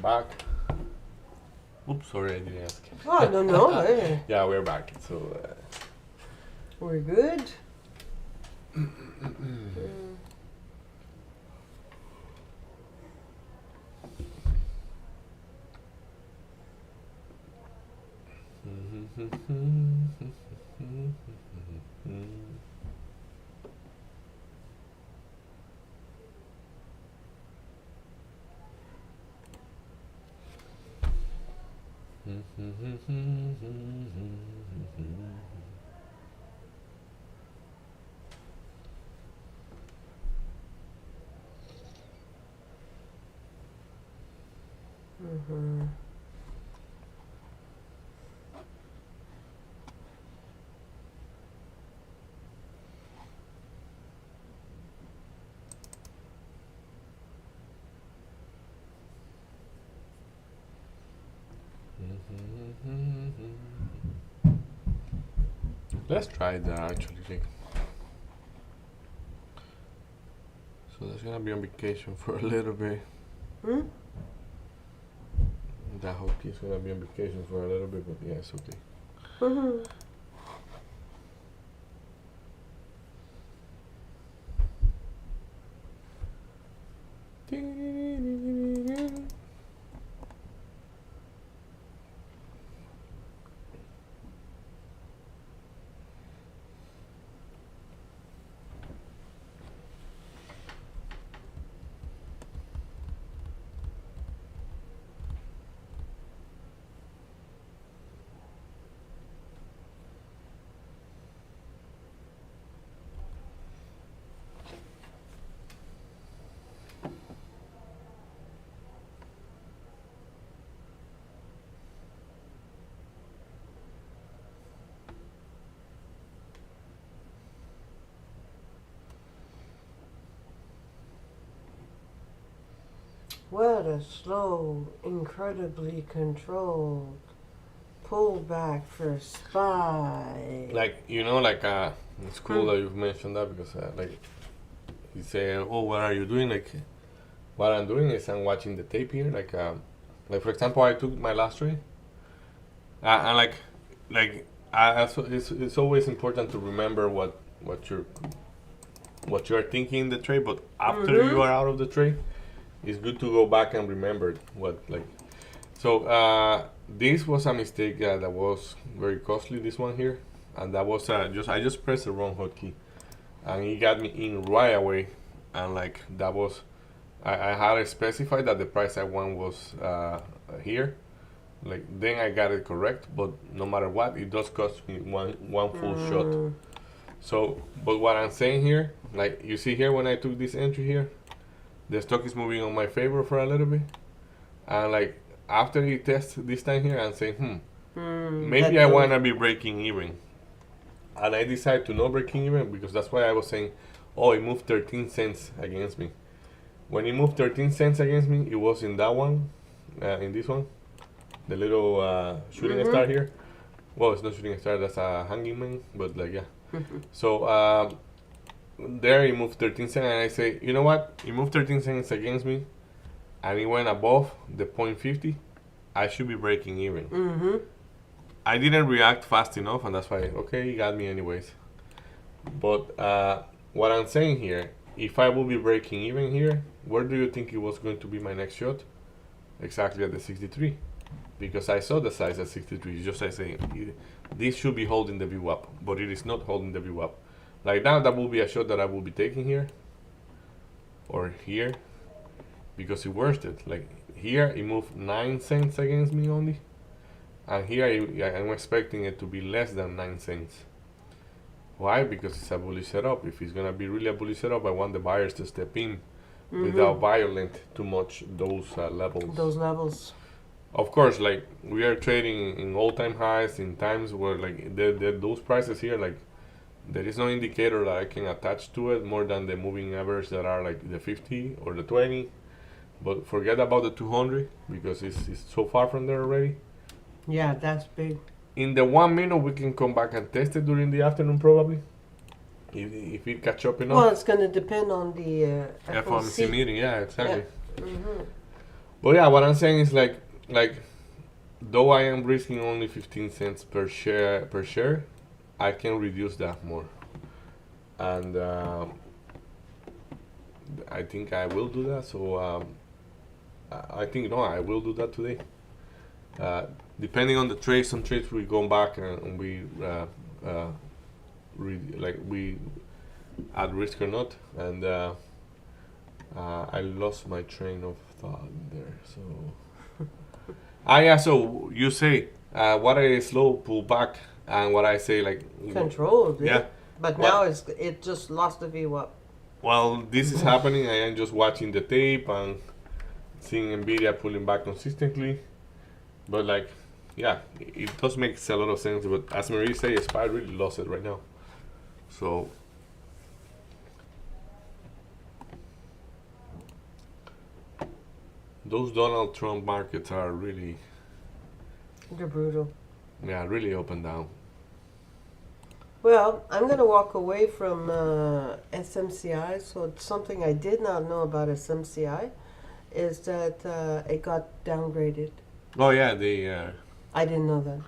back. Oops, sorry, I didn't ask. Oh, no. Yeah, we're back. So, We're good. let's try that actually. So that's gonna be on vacation for a little bit. Hmm? That hockey is gonna be on vacation for a little bit, but yeah, it's okay. Mhm. What a slow, incredibly controlled pullback for SPY. Like it's cool that you've mentioned that because like you say, oh, what are you doing? Like what I'm doing is I'm watching the tape here. Like for example, I took my last trade, and it's always important to remember what you're thinking in the trade, but after you are out of the trade, it's good to go back and remember what like. So this was a mistake that was very costly. This one here, and that was I just pressed the wrong hotkey, and it got me in right away, and like that was I had to specify that the price I want was here. Like then I got it correct, but no matter what, it does cost me one full shot. So, but what I'm saying here, like you see here when I took this entry here, the stock is moving on my favor for a little bit, and like after he tests this time here, I'm saying, maybe I wanna be breaking even, and I decided to not breaking even because that's why I was saying, oh, it moved 13 cents against me. When it moved 13 cents against me, it was in that one, in this one, the little shooting star here. Well, it's not shooting star, that's a hanging man, but like yeah. So there he moved 13 cents, and I say, you know what? He moved 13 cents against me, and it went above the 0.50. I should be breaking even. I didn't react fast enough, and that's why okay, he got me anyways. But what I'm saying here, if I will be breaking even here, where do you think it was going to be my next shot? Exactly at the 63, because I saw the size at 63. It's just I say this should be holding the VWAP, but it is not holding the VWAP. Like now, that will be a shot that I will be taking here or here, because it worst it. Like here, it moved 9 cents against me only, and here I'm expecting it to be less than 9 cents. Why? Because it's a bullish setup. If it's gonna be really a bullish setup, I want the buyers to step in without violent too much those levels. Those levels. Of course, like we are trading in all-time highs in times where like those prices here, like there is no indicator that I can attach to it more than the moving average that are like the 50 or the 20. But forget about the 200 because it's so far from there already. Yeah, that's big. In the 1 minute, we can come back and test it during the afternoon probably. If it catch up enough. Well, it's going to depend on the FOMC meeting, yeah, exactly. Yeah. But yeah, what I'm saying is like though I am risking only 15 cents per share, I can reduce that more, and I think I will do that. So I think no, I will do that today. Uh, Depending on the trades, some trades we go back and we we at risk or not, and I lost my train of thought there. So yeah. So you say what I slow pull back, and what I say like Controlled. yeah. But Well- now it just lost the view up. Well, this is happening. I am just watching the tape and seeing Nvidia pulling back consistently, but like, yeah, it does make a lot of sense. But as Marie says, SPY really lost it right now. So those Donald Trump markets are really, They're brutal. yeah, really up and down. Well, I'm going to walk away from SMCI. So it's something I did not know about SMCI is that it got downgraded. Oh yeah, I didn't know that.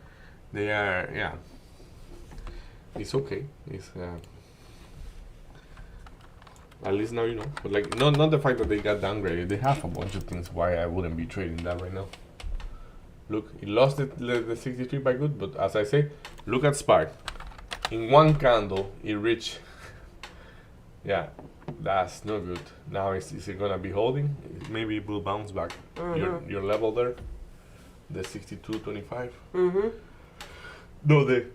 they are, yeah. It's okay. It's at least now you know. But like, not the fact that they got downgraded. They have a bunch of things why I wouldn't be trading that right now. Look, it lost the 63 by good, but as I say, look at SPY. In one candle, it reached. Yeah, that's no good. Now is it gonna be holding? Maybe it will bounce back. Your level there, the 62.25. Mm-hmm. No, the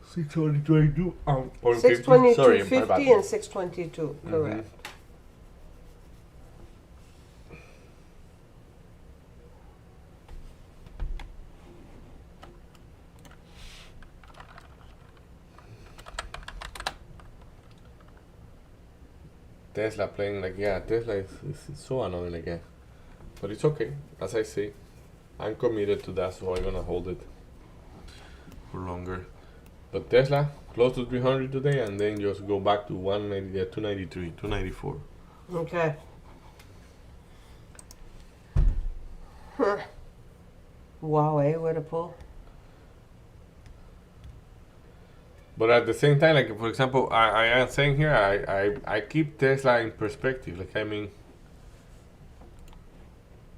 622. Or 622.50 Sorry, my bad. and 622. Correct. Tesla playing like, yeah, Tesla is so annoying again. But it's okay. As I say, I'm committed to that, so I'm gonna hold it for longer. But Tesla close to 300 today, and then just go back to 190, 293, 294. Okay. Huh. Wow, what a pull. But at the same time, like for example, I am saying here, I keep Tesla in perspective. Like I mean,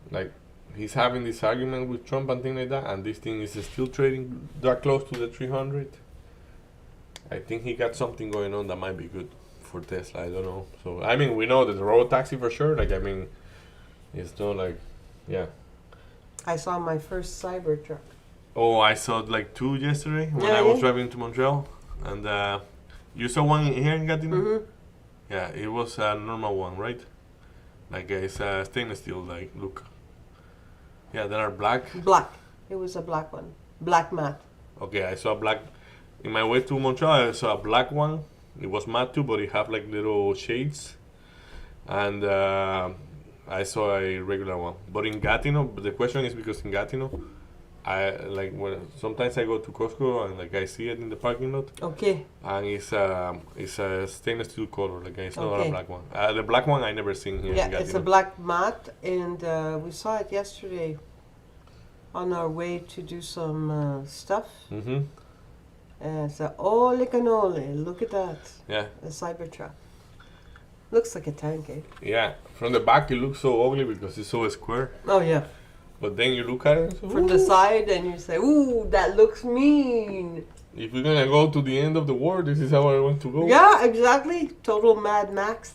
like he's having this argument with Trump and things like that, and this thing is still trading that close to the 300. I think he got something going on that might be good for Tesla. I don't know. So I mean, we know that the robo taxi for sure. Like I mean, it's not like, yeah. I saw my first Cybertruck. Oh, I saw like two yesterday when Yeah, I was yeah. driving to Montreal, and you saw one here in Gatineau. Mm-hmm. Yeah, it was a normal one, right? Like it's a stainless steel. Like look. Yeah, there are black. Black. It was a black one. Black matte. Okay, I saw a black. In my way to Montreal, I saw a black one. It was matte too, but it had like little shades. And I saw a regular one. But in Gatineau, the question is because in Gatineau, I like when sometimes I go to Costco and like I see it in the parking lot, Okay. and it's a stainless steel color. Like it's not a Okay. black one. The black one I never seen here Yeah, in Gatineau. it's a black matte, and we saw it yesterday on our way to do some stuff. Mm-hmm. And it's a ole cannoli. Look at that. Yeah. A Cybertruck. Looks like a tank, eh? Yeah. From the back, it looks so ugly because it's so square. Oh, yeah. But then you look at it, and From the side, and you say, ooh, that looks mean. if we're gonna go to the end of the world, this is how I want to go. Yeah, exactly. Total Mad Max.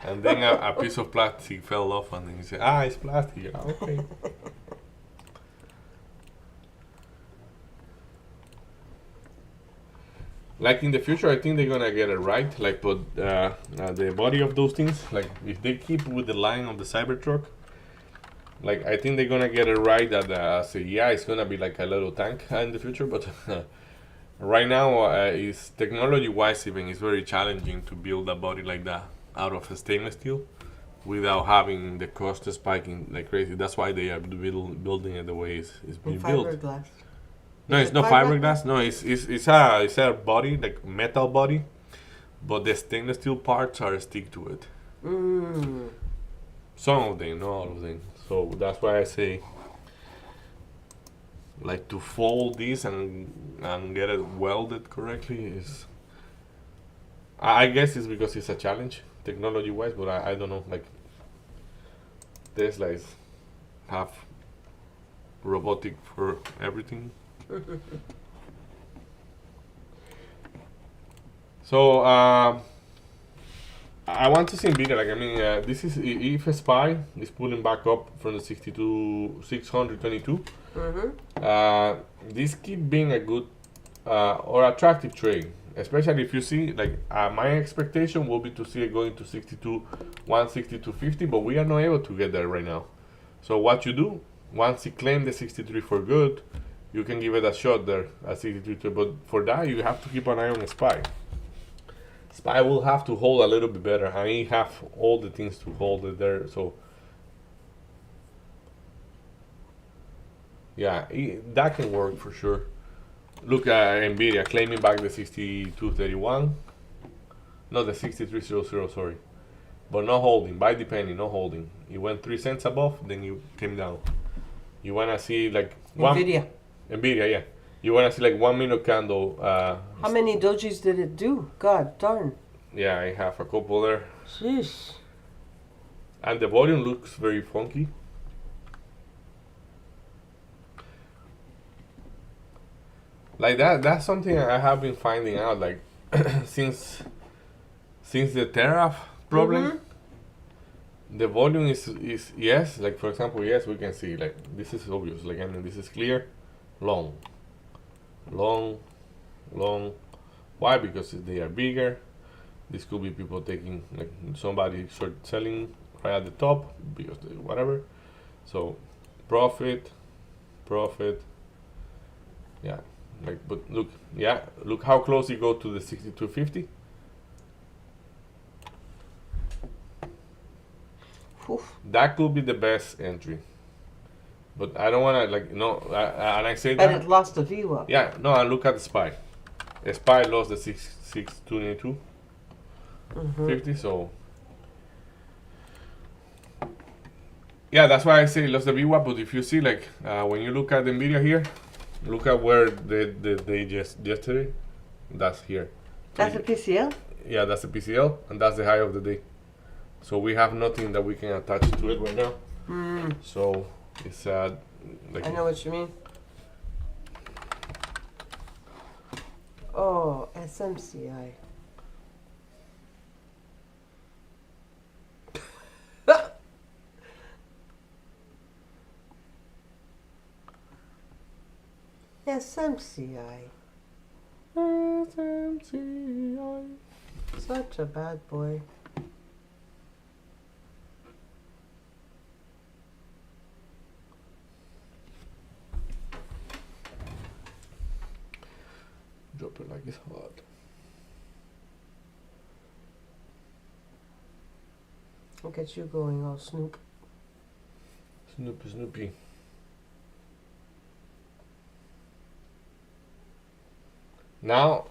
And then a piece of plastic fell off, and then you say, it's plastic. Yeah, okay. Like in the future, I think they're gonna get it right. Like, but the body of those things, like if they keep with the line of the Cybertruck, like I think they're gonna get it right. That say, yeah, it's gonna be like a little tank in the future, but right now, is technology-wise even it's very challenging to build a body like that out of stainless steel without having the cost spiking like crazy. That's why they are building it the way it's being In built. fiberglass. No, Is it's it not fiberglass? fiberglass. No, it's a body like metal body, but the stainless steel parts are stick to it. Mm. Some of them, not all of them. So that's why I say, like, to fold this and get it welded correctly is, I guess it's because it's a challenge technology wise, but I don't know, like Tesla is have robotic for everything. So I want to see Nvidia. Like, I mean, this is if SPY is pulling back up from the 622. This keep being a good or attractive trade, especially if you see, like, my expectation will be to see it going to 162.50, but we are not able to get there right now. So what you do, once you claim the 63 for good, you can give it a shot there at 63. But for that, you have to keep an eye on SPY. SPY will have to hold a little bit better, and he have all the things to hold it there. So yeah, that can work for sure. Look at Nvidia claiming back the 62.31, not the 63.00, sorry, but not holding. Buy the penny, not holding. It went 3 cents above, then you came down. You wanna see like Nvidia. Nvidia, yeah. You wanna see like 1 minute candle. How many dojis did it do? God darn. Yeah, I have a couple there, Sheesh. and the volume looks very funky. Like that's something I have been finding out, like since the tariff problem, the volume is yes, like for example, yes, we can see, like, this is obvious, like, I mean, this is clear, long. Why? Because they are bigger. This could be people taking, like, somebody short selling right at the top because whatever. So profit, yeah. Like, but look, yeah, look how close you go to the 62.50. That could be the best entry, but I don't want to, like, and I say And that. it lost a VWAP. Yeah, no, and look at the SPY. The SPY lost the 622.50, so yeah, that's why I say lost the VWAP. But if you see, like, when you look at Nvidia here, look at where they just yesterday. That's here. That's a PCL? Yeah, that's the PCL, and that's the high of the day. So we have nothing that we can attach to it right now. So it's like, I know what you mean. Oh, SMCI. SMCI. Such a bad boy. Drop it like it's hot. Look at you going all Snoop. Snoopy. Now,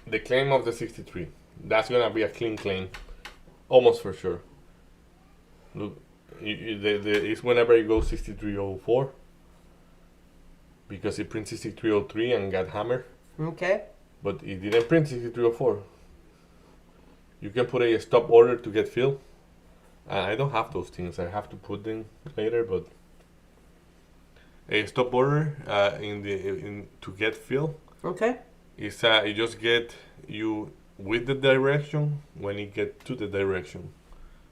the claim of the 63. That's gonna be a clean claim, almost for sure. Look, it's whenever it goes 63.04, because it prints 63.03 and got hammered, Okay. but it didn't print 63.04. You can put a stop order to get fill. I don't have those things. I have to put them later, but a stop order to get fill. Okay. It's you just get you with the direction when you get to the direction,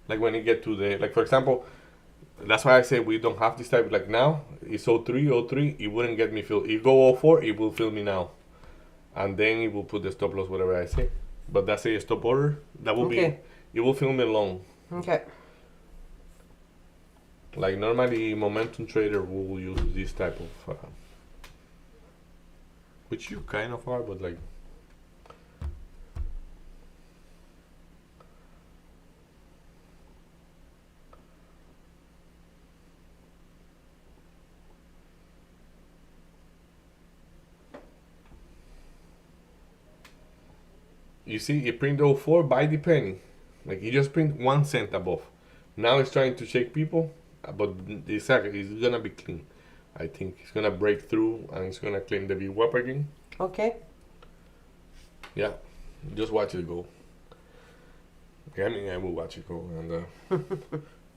like when you get to the, like, for example, that's why I say we don't have this type. Like now it's 03, it wouldn't get me fill. It go 04, it will fill me now, and then it will put the stop loss whatever I say. But that's a stop order that will be, it will fill me long. Okay. Like normally momentum trader will use this type of which you kind of are, but like you see it print 04 by the penny, like it just print 1 cent above. Now it's trying to shake people but it's gonna be clean. I think it's gonna break through and it's gonna claim the VWAP again. Okay. Yeah, just watch it go. Okay, I mean, I will watch it go. And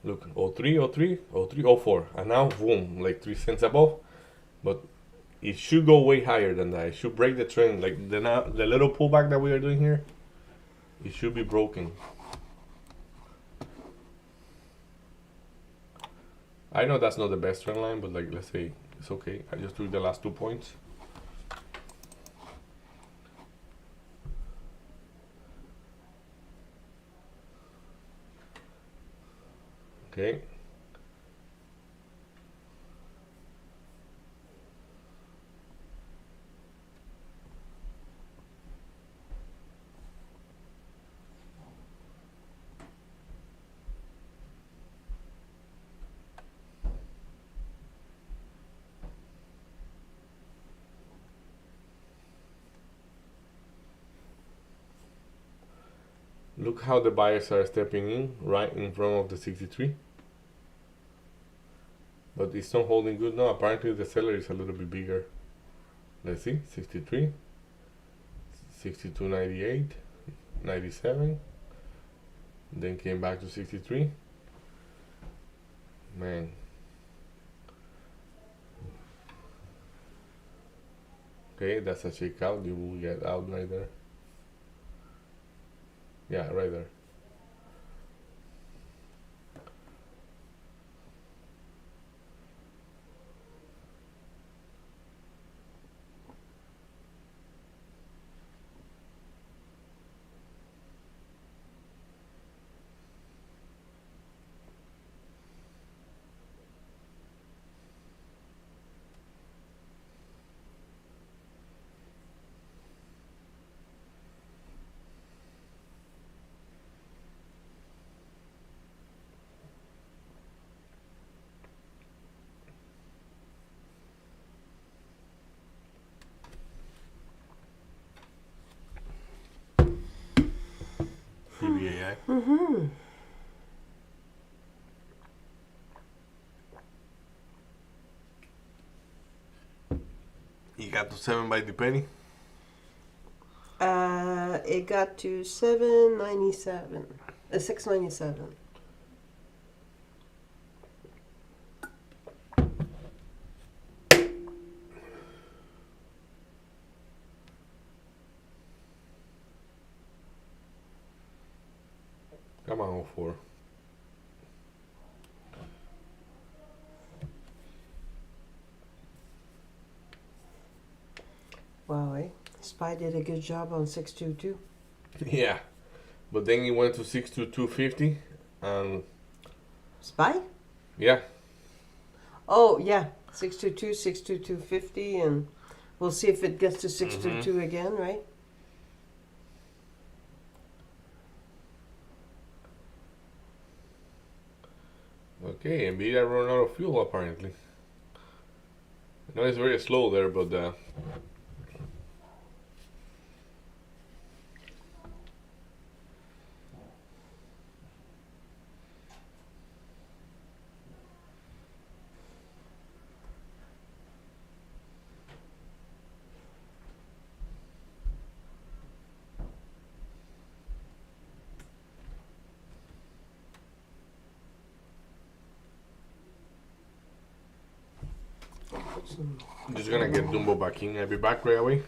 look, 03, 03, 03, 04. And now, boom, like 3 cents above. But it should go way higher than that. It should break the trend. Like the little pullback that we are doing here, it should be broken. I know that's not the best trend line, but like, let's say it's okay. I just took the last 2 points. Okay. Look how the buyers are stepping in right in front of the 63. But it's not holding good now. Apparently the seller is a little bit bigger. Let's see, 63, 62.98, 97. Then came back to 63. Man. Okay, that's a checkout. You will get out right there. Yeah, right there. CBAI. Mm-hmm. You got to 7 by the penny. It got to 797. 697. Come on, 04. Wow, eh? Spy did a good job on 622. Yeah, but then he went to 62250, and Spy? yeah, Oh, yeah. 622, 62250, and we'll see if it gets to 622 again, right? okay. Nvidia run out of fuel apparently. I know it's very slow there, but I'm just gonna get Dumbo back in. I'll be back right away.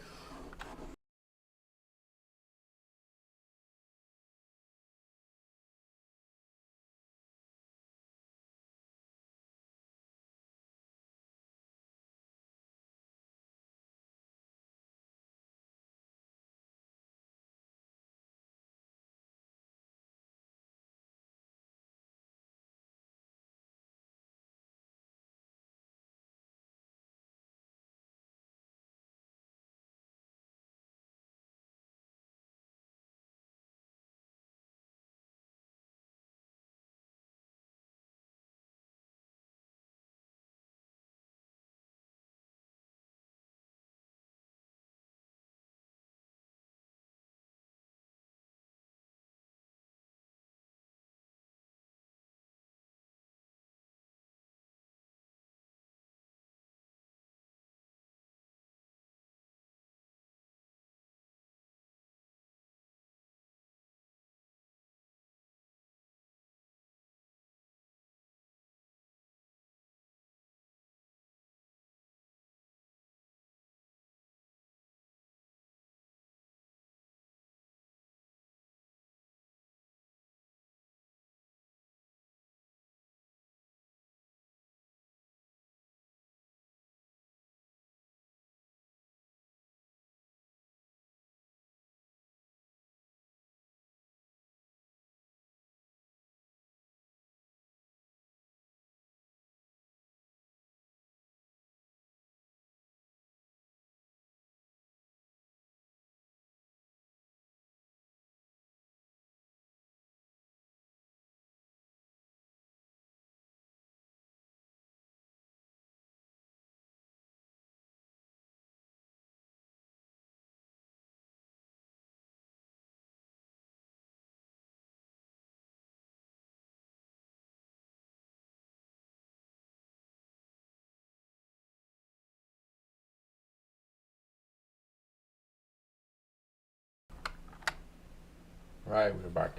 Right, we're back.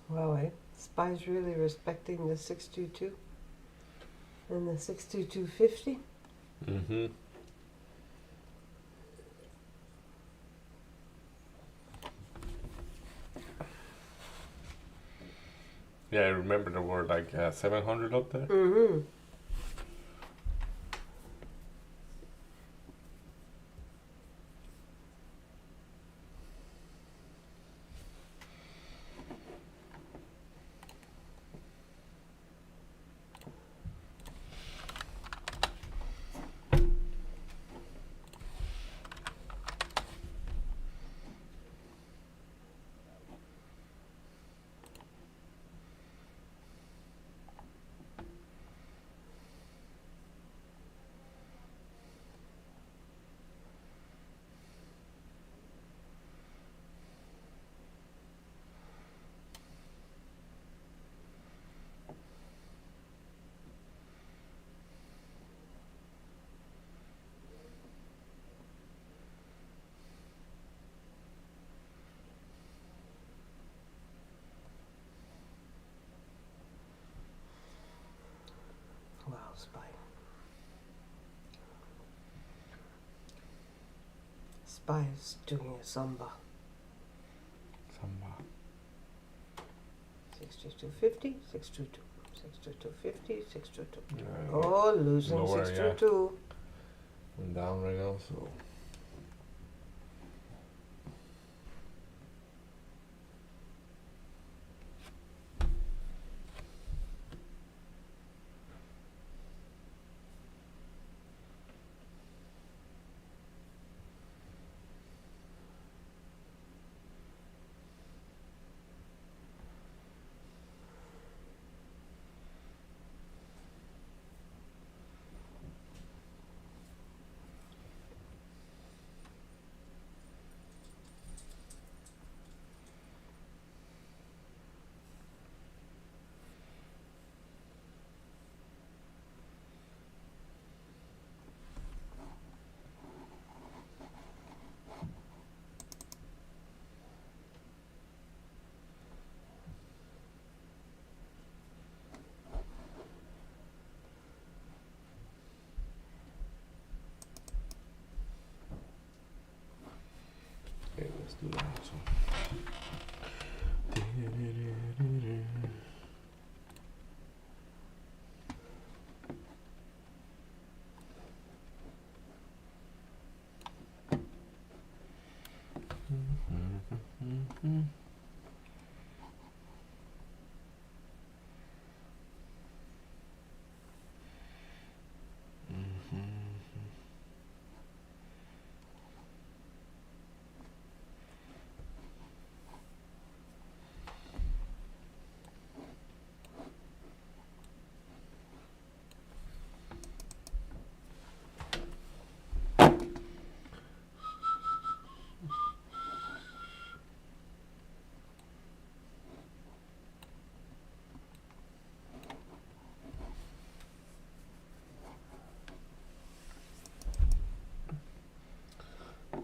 Wow, SPY's really respecting the 622 and the 62250. Mm-hmm. Yeah, I remember there were like 700 up there. Mm-hmm. Wow, SPY. SPY is doing a samba. Samba. 62250, 622, 62250, 622. Yeah, Oh, losing lower, 622. went down right now, so. Okay, let's do that. So.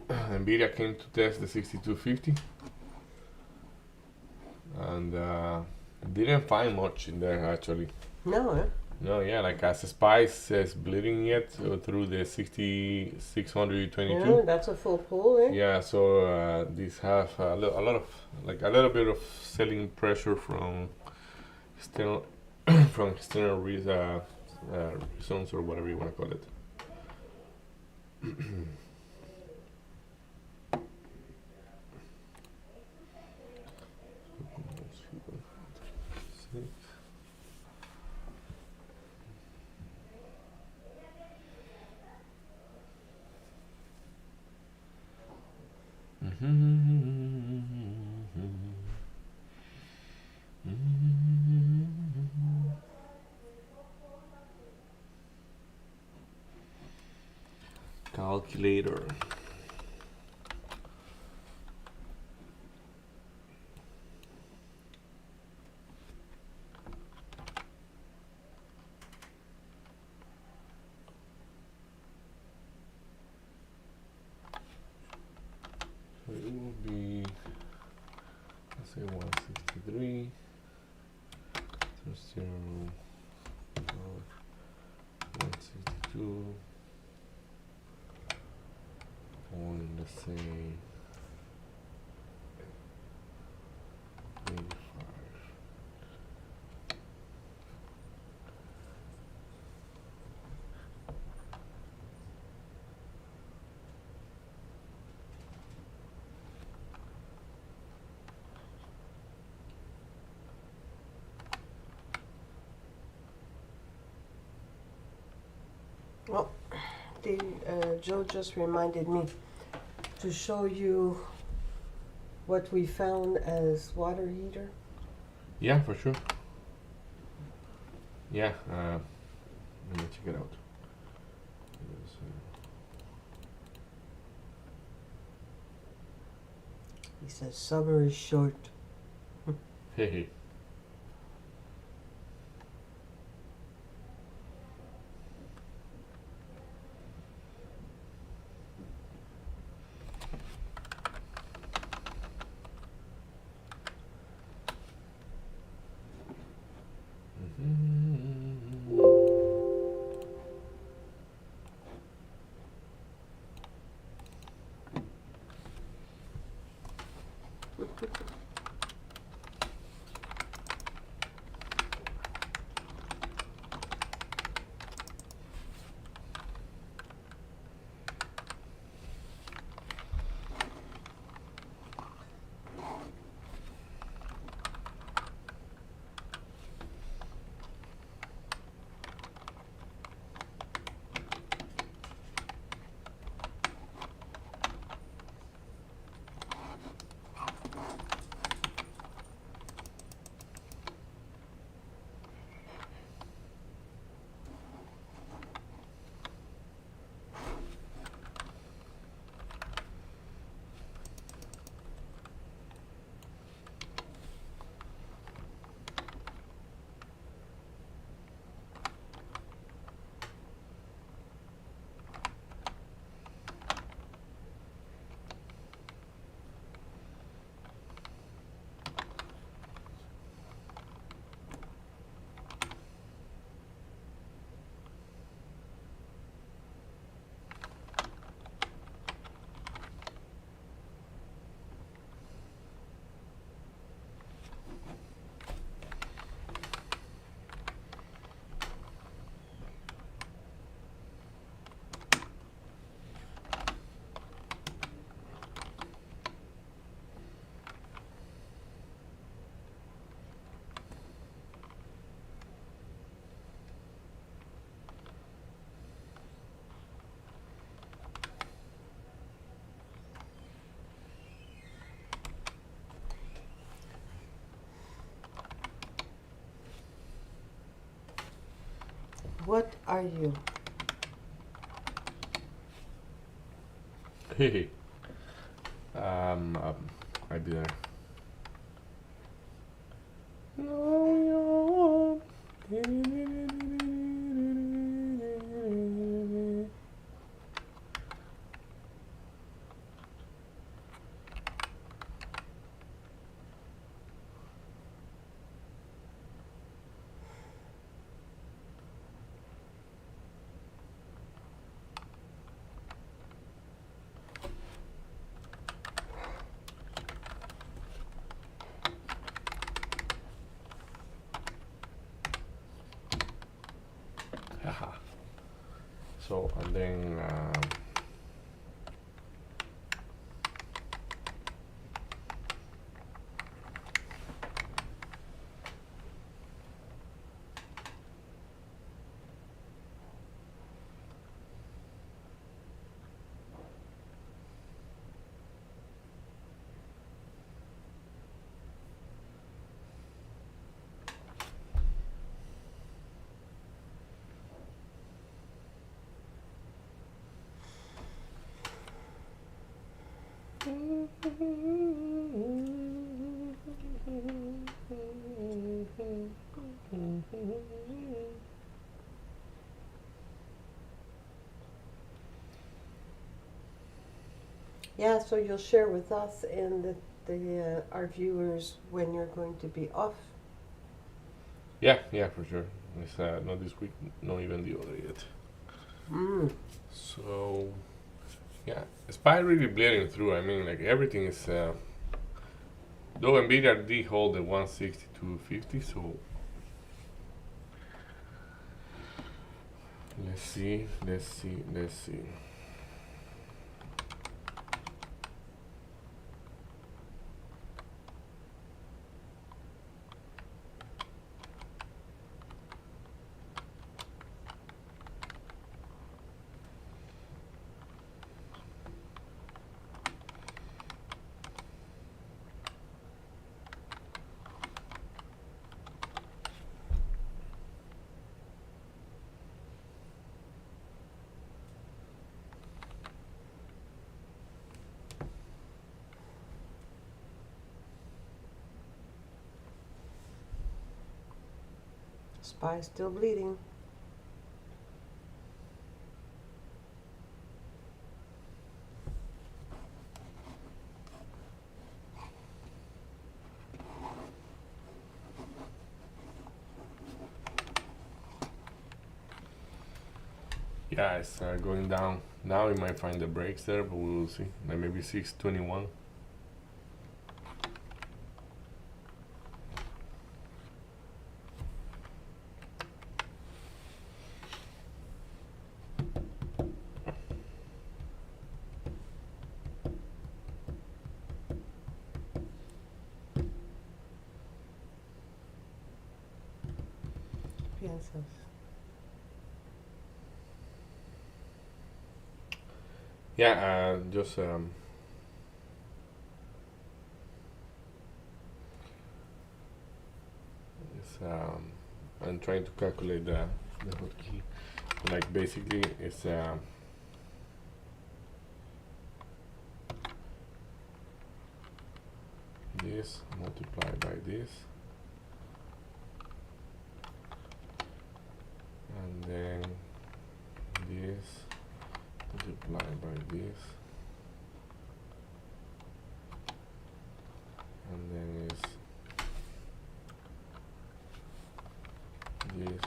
Nvidia came to test the 6250 and didn't find much in there actually. No, eh? No, yeah, like as Spice is bleeding yet through the 6622. Yeah, that's a full pull, eh? Yeah, so these have a lot of like a little bit of selling pressure from external from external reasons or whatever you want to call it. calculator. So it will be, let's say 163 0 162 point, let's say 85. Well, Joe just reminded me to show you what we found as water heater. Yeah, for sure. Yeah, let me check it out. Yes, He says summer is short. hey, hey. What are you? Hey, I'll be there. Haha. So, and then Yeah, so you'll share with us and the our viewers when you're going to be off. Yeah, yeah, for sure. It's not this week, not even the other yet. Mm. So yeah, SPY really bleeding through. I mean, like everything is. Though Nvidia did hold the 162.50, so let's see. Spy still bleeding. Yeah, it's going down. Now we might find the breaks there, but we will see. Like maybe 621. Piensas. Yeah, just it's, I'm trying to calculate the hotkey. Like basically, it's this multiplied by this, and then this multiplied by this, and then it's this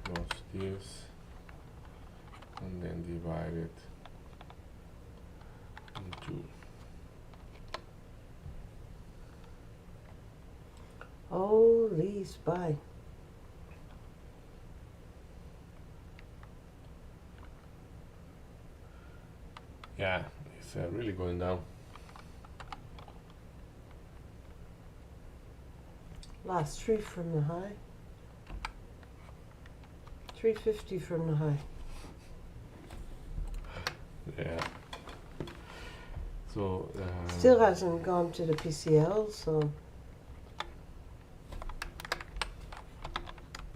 plus this, and then divided into. Holy Spy. Yeah, it's really going down. Last 3 from the high. 350 from the high. Yeah. So Still hasn't gone to the PCL, so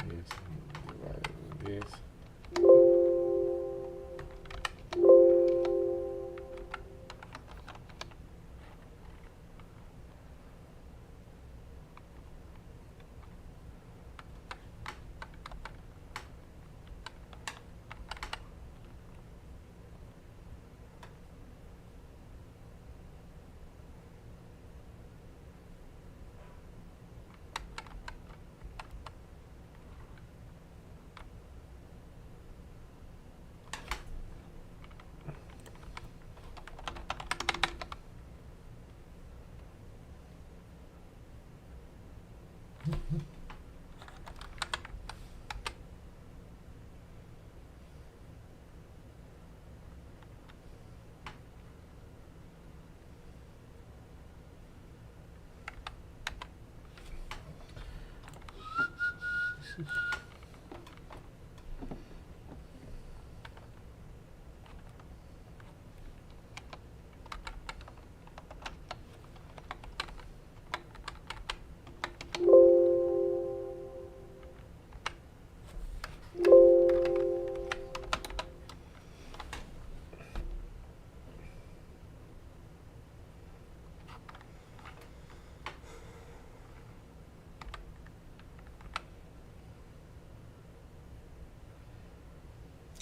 this divided by this.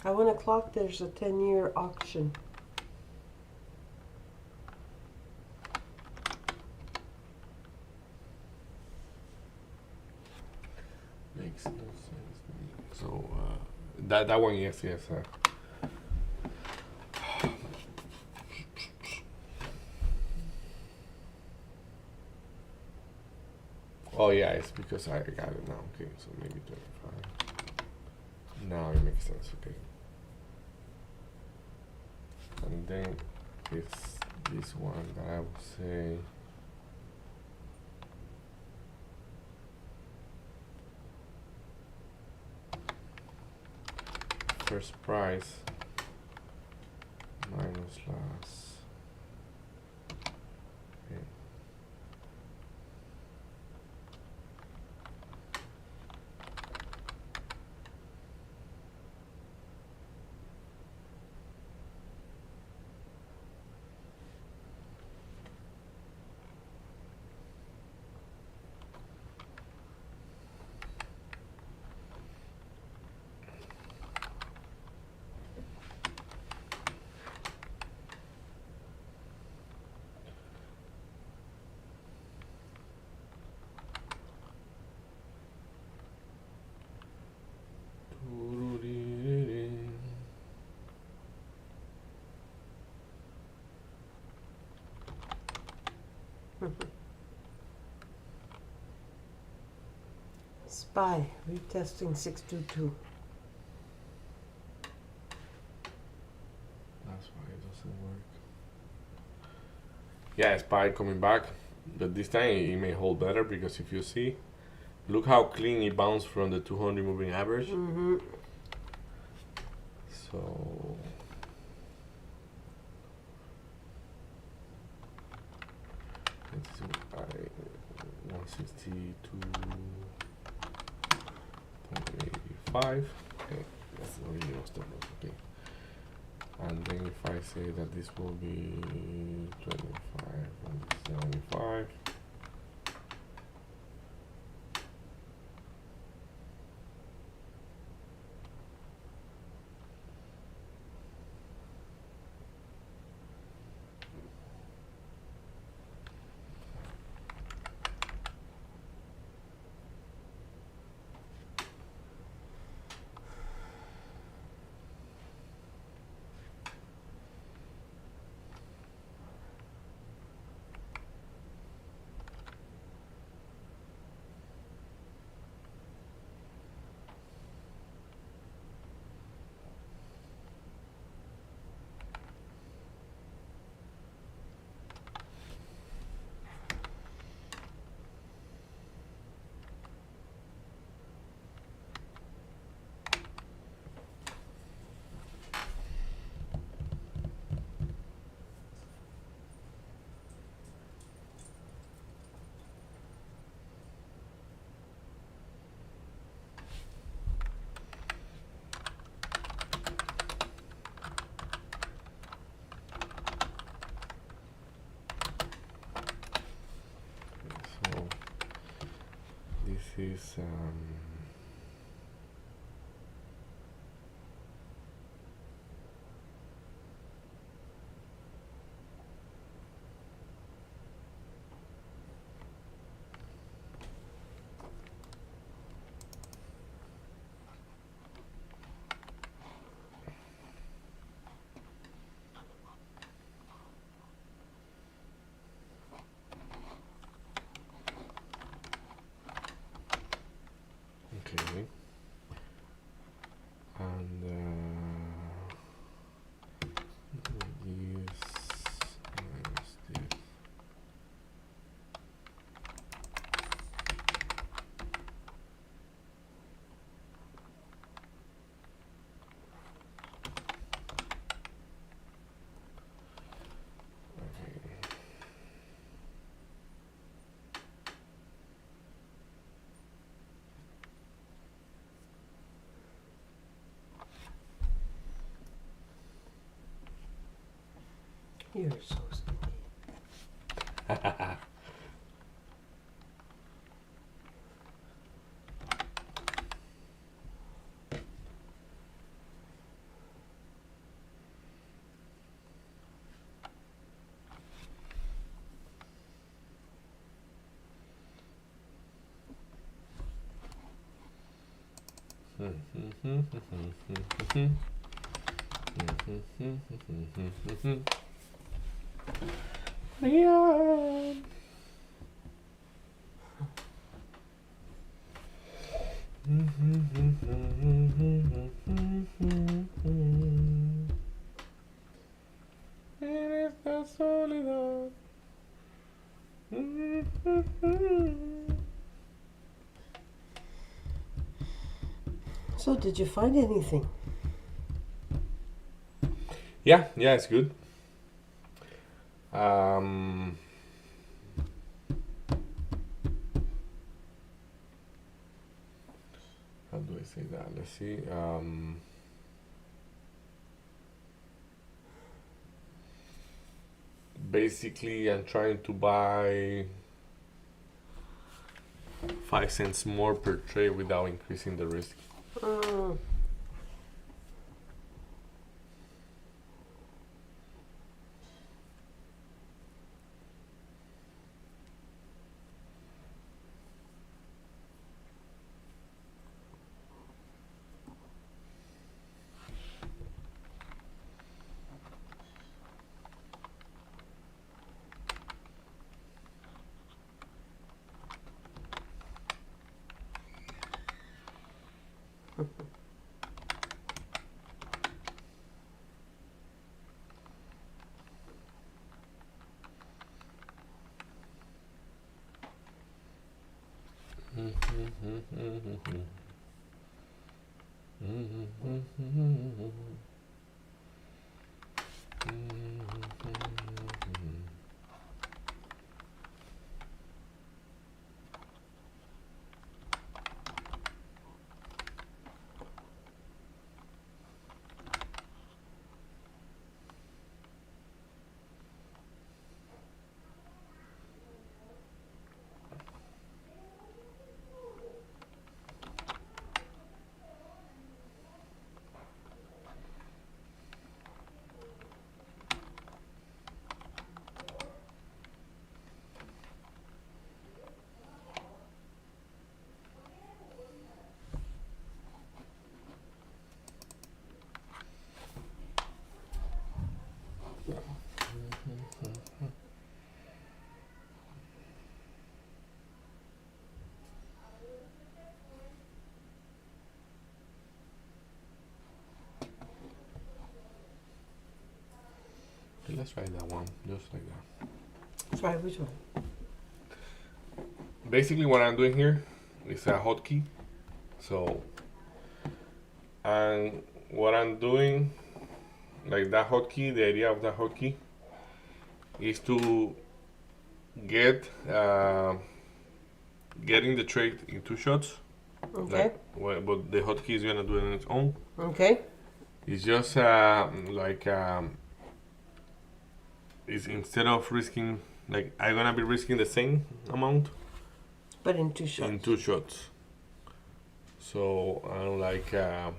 at 1 o'clock there's a 10-year auction. So that one, yes. Oh yeah, it's because I got it now. Okay, so maybe 25. Now it makes sense. Okay. And then it's this one that I would say. First price minus last. Okay. Spy, retesting 622. That's why it doesn't work. Yeah, Spy coming back, but this time it may hold better because if you see, look how clean it bounced from the 200 moving average. Mm-hmm. So let's do 162.85. Okay, that's the original stop loss. Okay, and then if I say that this will be 25.75. So this is okay, and this minus this. Okay. You're so stinky. Leon. Eres la soledad. So, did you find anything? Yeah, it's good. How do I say that? Let's see. Basically, I'm trying to buy 5 cents more per trade without increasing the risk. Mm. Okay, let's try that one, just like that. Try which one? Basically, what I'm doing here is a hotkey. So, and what I'm doing, like that hotkey, the idea of the hotkey is to get getting the trade in 2 shots. Okay. But the hotkey is gonna do it on its own. Okay. It's just is instead of risking, like I'm gonna be risking the same amount But in 2 shots. in 2 shots. So I'm like, yeah,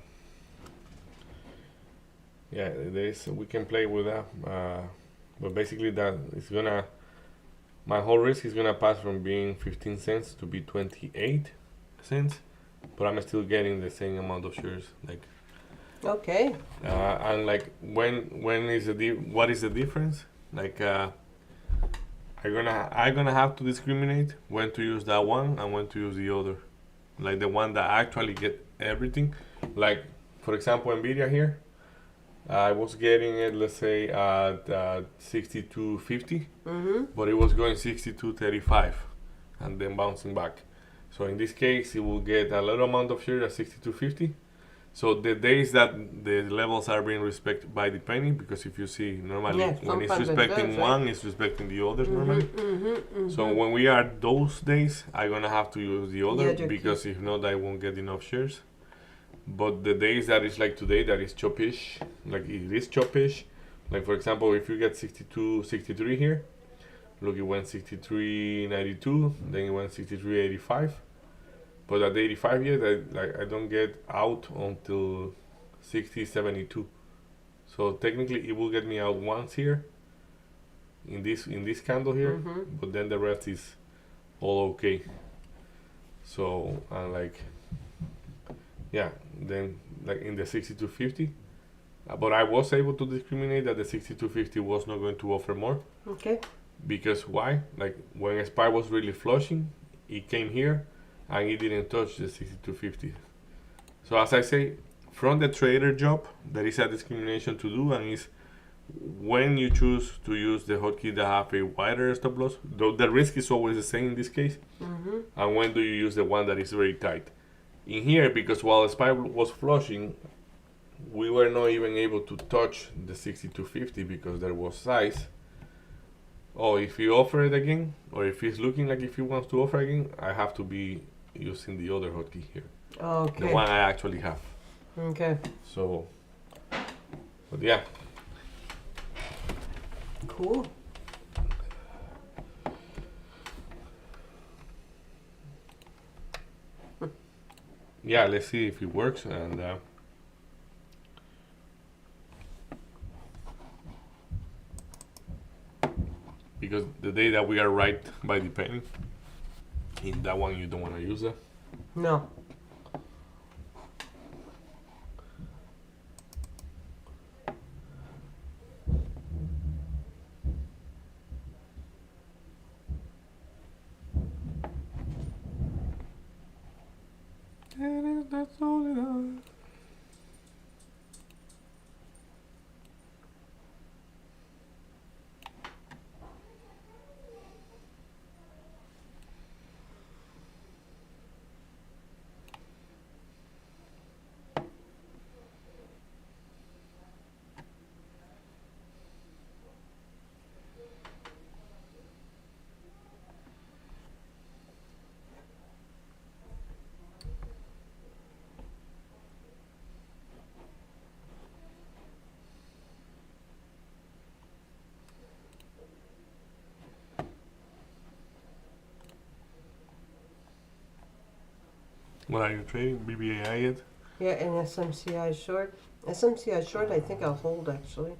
we can play with that. But basically, that is gonna, my whole risk is gonna pass from being 15 cents to be 28 cents, but I'm still getting the same amount of shares. Like, Okay. and like when is what is the difference? Like, I'm gonna have to discriminate when to use that one and when to use the other. Like the one that actually get everything. Like, for example, Nvidia here, I was getting it, let's say, at 62.50, but it was going 62.35 and then bouncing back. So in this case, it will get a little amount of share at 62.50. So the days that the levels are being respected by the penny, because if you see normally Yeah, when it's sometimes it respecting does, right? one, it's respecting the others normally. So when we are those days, I'm gonna have to use the other other because if not, I won't get enough shares. But the days that is like today, that is chopish, like it is chopish. Like for example, if you get 62, 63 here, look, it went 63.92, then it went 63.85. But at the 85 yet, I don't get out until 60.72. So technically, it will get me out once here in this candle here, but then the rest is all okay. So I'm like, yeah, then like in the 6250. But I was able to discriminate that the 6250 was not going to offer more. Okay. Because why? Like when a SPY was really flushing, it came here and it didn't touch the 6250. So as I say, from the trader job, there is a discrimination to do, and is when you choose to use the hotkey that have a wider stop loss, though the risk is always the same in this case, and when do you use the one that is very tight. In here, because while the SPY was flushing, we were not even able to touch the 6250 because there was size. Oh, if he offer it again, or if he's looking like if he wants to offer again, I have to be using the other hotkey here, the Okay. one I actually have. Okay. So, but yeah, Cool. yeah. Let's see if it works, and because the day that we are right by the penny, in that one you don't want to use that. No. That's all it is. What are you trading? BBAI yet? Yeah, and SMCI short. SMCI short, I think I'll hold actually.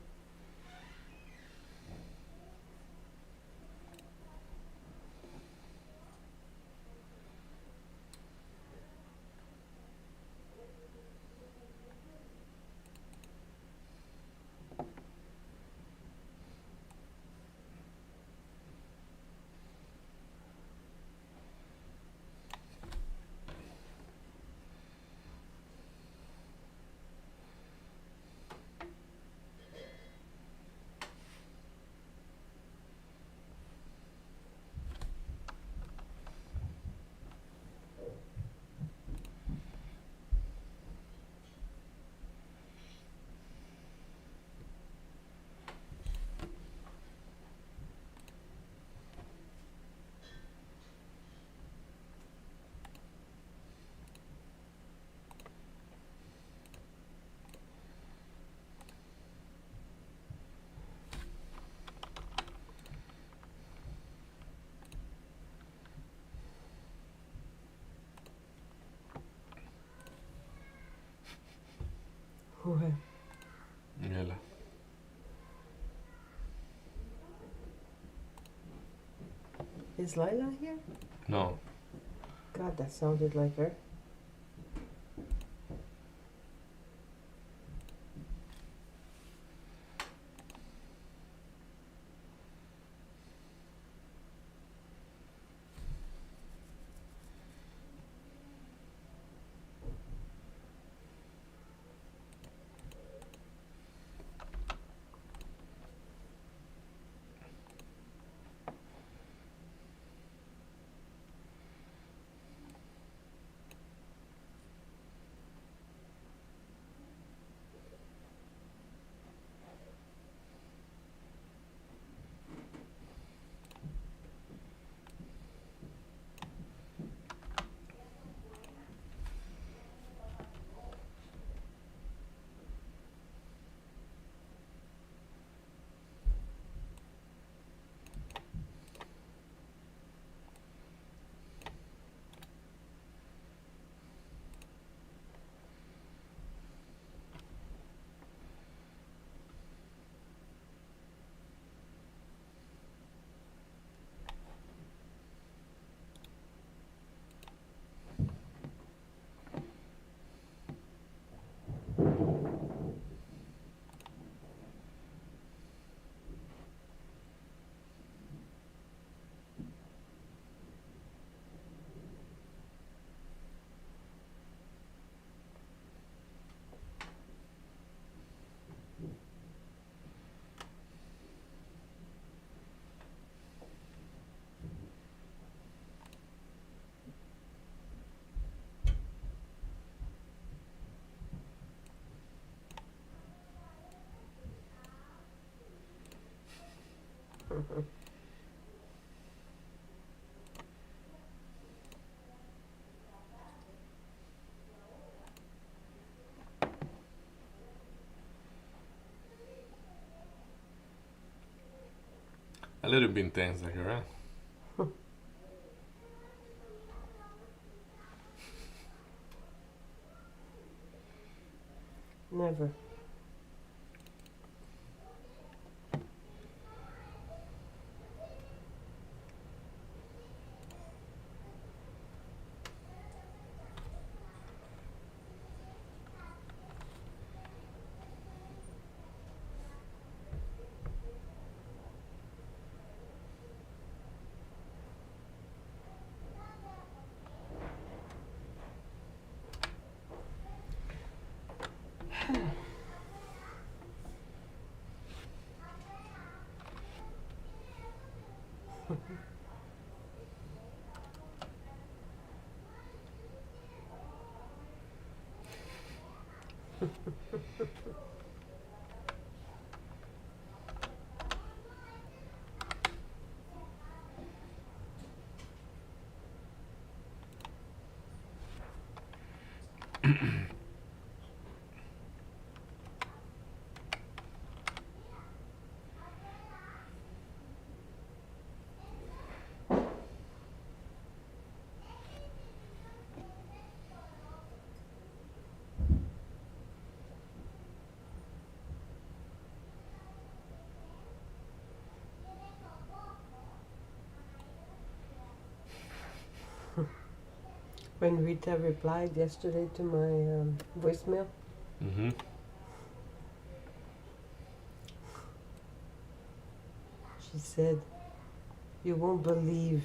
Okay. Yala. Is Lila here? No. God, that sounded like her. A little bit intense, like, right? Never. When Rita replied yesterday to my voicemail, Mm-hmm. she said, "You won't believe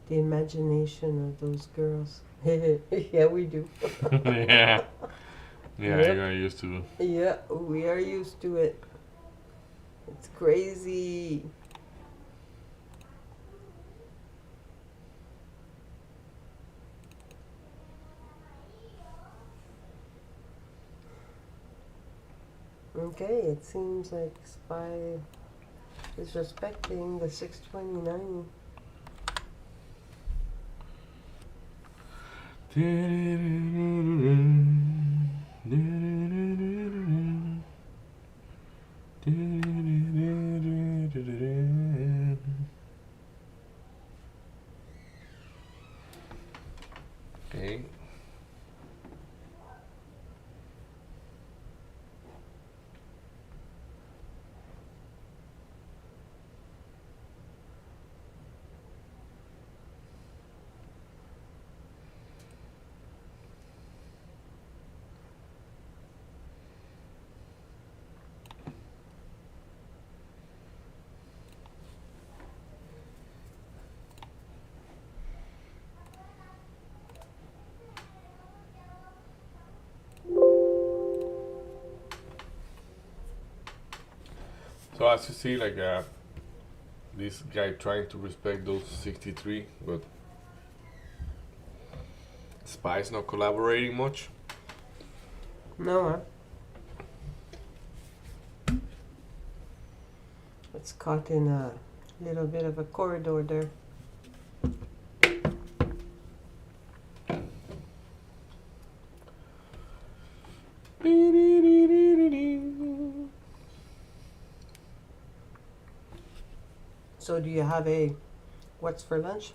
the imagination of those girls." Yeah, we do. Yeah. Yeah, Yep. you are used to. Yeah, we are used to it. It's crazy. Okay, it seems like Spy is respecting the 629. Okay. So as you see, like this guy trying to respect those 63, but Spy's not collaborating much. No, huh? It's caught in a little bit of a corridor there. So do you have a what's for lunch?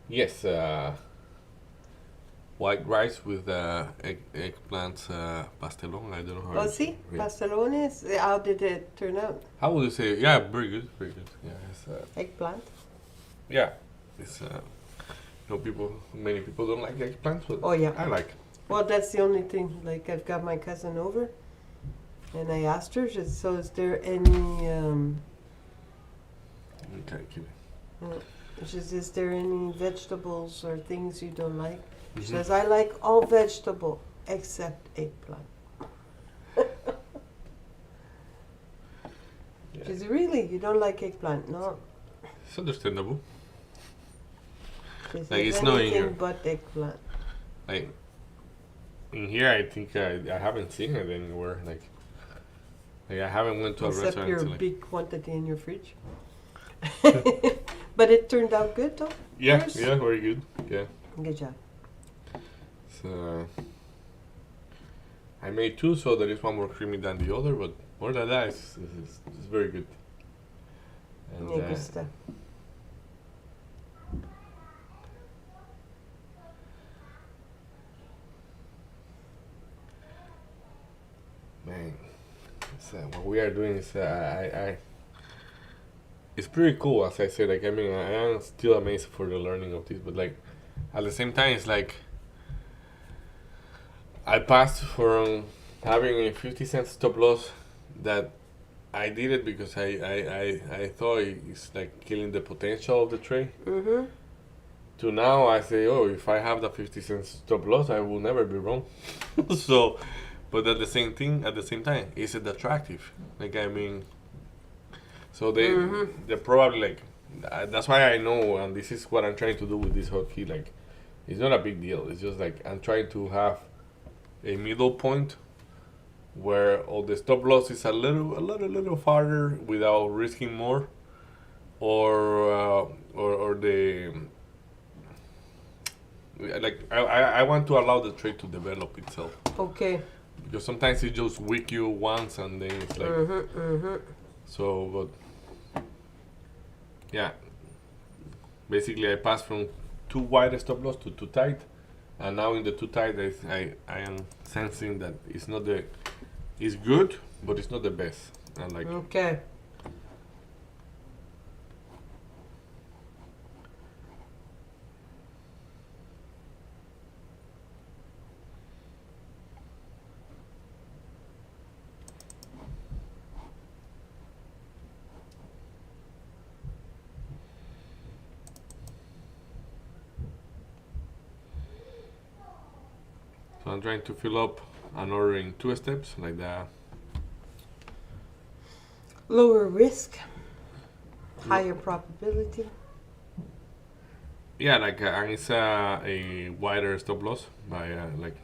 Yes, white rice with eggplant pastelón. I don't know how. Oh, see, Yeah. pastelones. How did it turn out? How would you say? Yeah, very good, very good. Yeah, it's Eggplant. yeah, it's many people don't like eggplants, but Oh yeah. I like. Well, that's the only thing. Like I've got my cousin over, and I asked her. She said, so, is there any? Okay, keep it. She says, is there any vegetables or things you don't like? She Mhm. says, I like all vegetable except eggplant. Yeah. She says, really? You don't like eggplant? No. It's understandable. She says, Like, it's not in anything your- but eggplant. Like in here, I think I haven't seen it anywhere. Like Like, I haven't went to a Except restaurant your until, like, big quantity in your fridge. But it turned out good though. yeah, Yours? yeah, very good. Yeah. Good job. So I made two, so there is one more creamy than the other, but more than that, it's very good. And Yeah, good stuff. man, what we are doing is it's pretty cool. As I said, like, I mean, I am still amazed for the learning of this, but like at the same time, it's like I passed from having a 50 cent stop loss that I did it because I thought it's like killing the potential of the trade. Mm-hmm. To now I say, oh, if I have the 50 cent stop loss, I will never be wrong. So, but at the same time, is it attractive? Like, I mean, so they're probably like, that's why I know, and this is what I'm trying to do with this hotkey. Like, it's not a big deal. It's just like I'm trying to have a middle point where all the stop loss is a little farther without risking more, or the like I want to allow the trade to develop itself, Okay. because sometimes it just weak you once and then it's like so. But yeah, basically I passed from too wide a stop loss to too tight, and now in the too tight I am sensing that it's good, but it's not the best. And like, Okay. so I'm trying to fill up and ordering two steps like that. Lower risk, higher probability. Yeah, like and it's a wider stop loss by like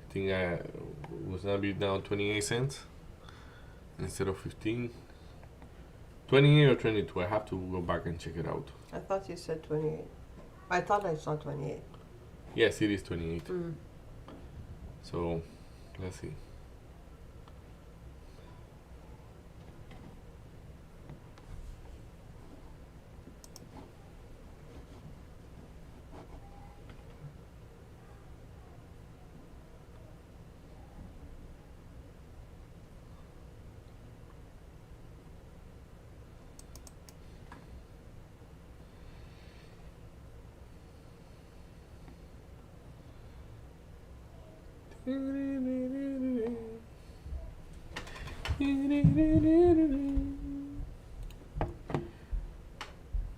I think was gonna be down 28 cents instead of 15. 28 or 22. I have to go back and check it out. I thought you said 28. I thought I saw 28. Yes, it is 28. Mm. So let's see.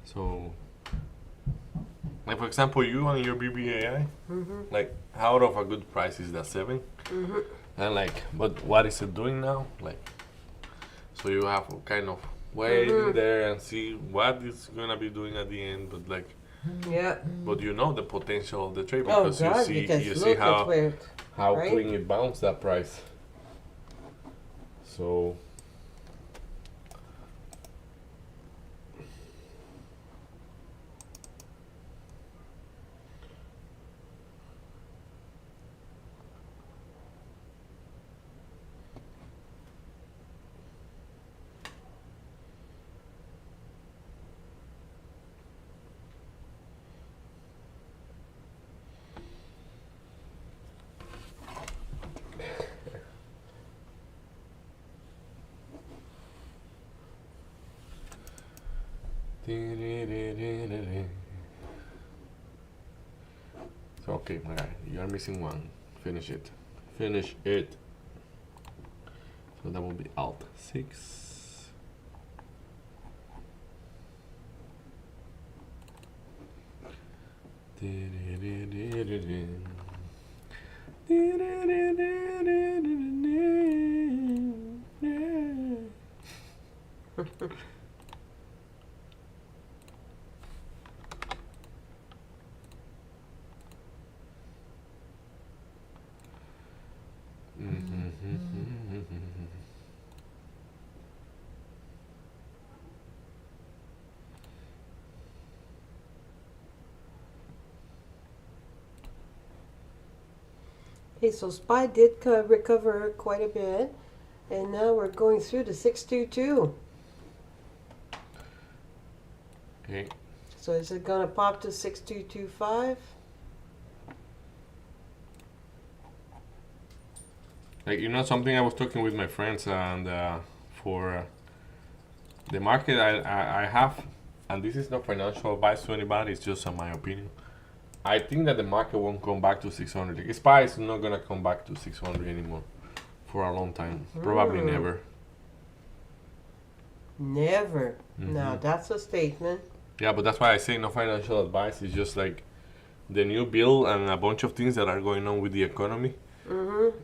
So, like, for example, you and your BBAI, like, out of a good price is that 7? And like, but what is it doing now? Like, so you have to kind of wait in there and see what it's gonna be doing at the end. But like, Yeah. but you know the potential of the trade Oh because God, you because see look at where it, how right? clean it bounced that price. So so okay, my guy, you are missing one. Finish it. Finish it. So that will be Alt 6. Okay, so SPY did recover quite a bit, and now we're going through to 622. Okay. So is it gonna pop to 6225? Like, you know, something I was talking with my friends, and for the market, I have, and this is not financial advice to anybody, it's just my opinion. I think that the market won't come back to 600. Like, SPY is not gonna come back to 600 anymore for a long time. Probably never. Never. Now that's a statement. Yeah, but that's why I say no financial advice. It's just like the new bill and a bunch of things that are going on with the economy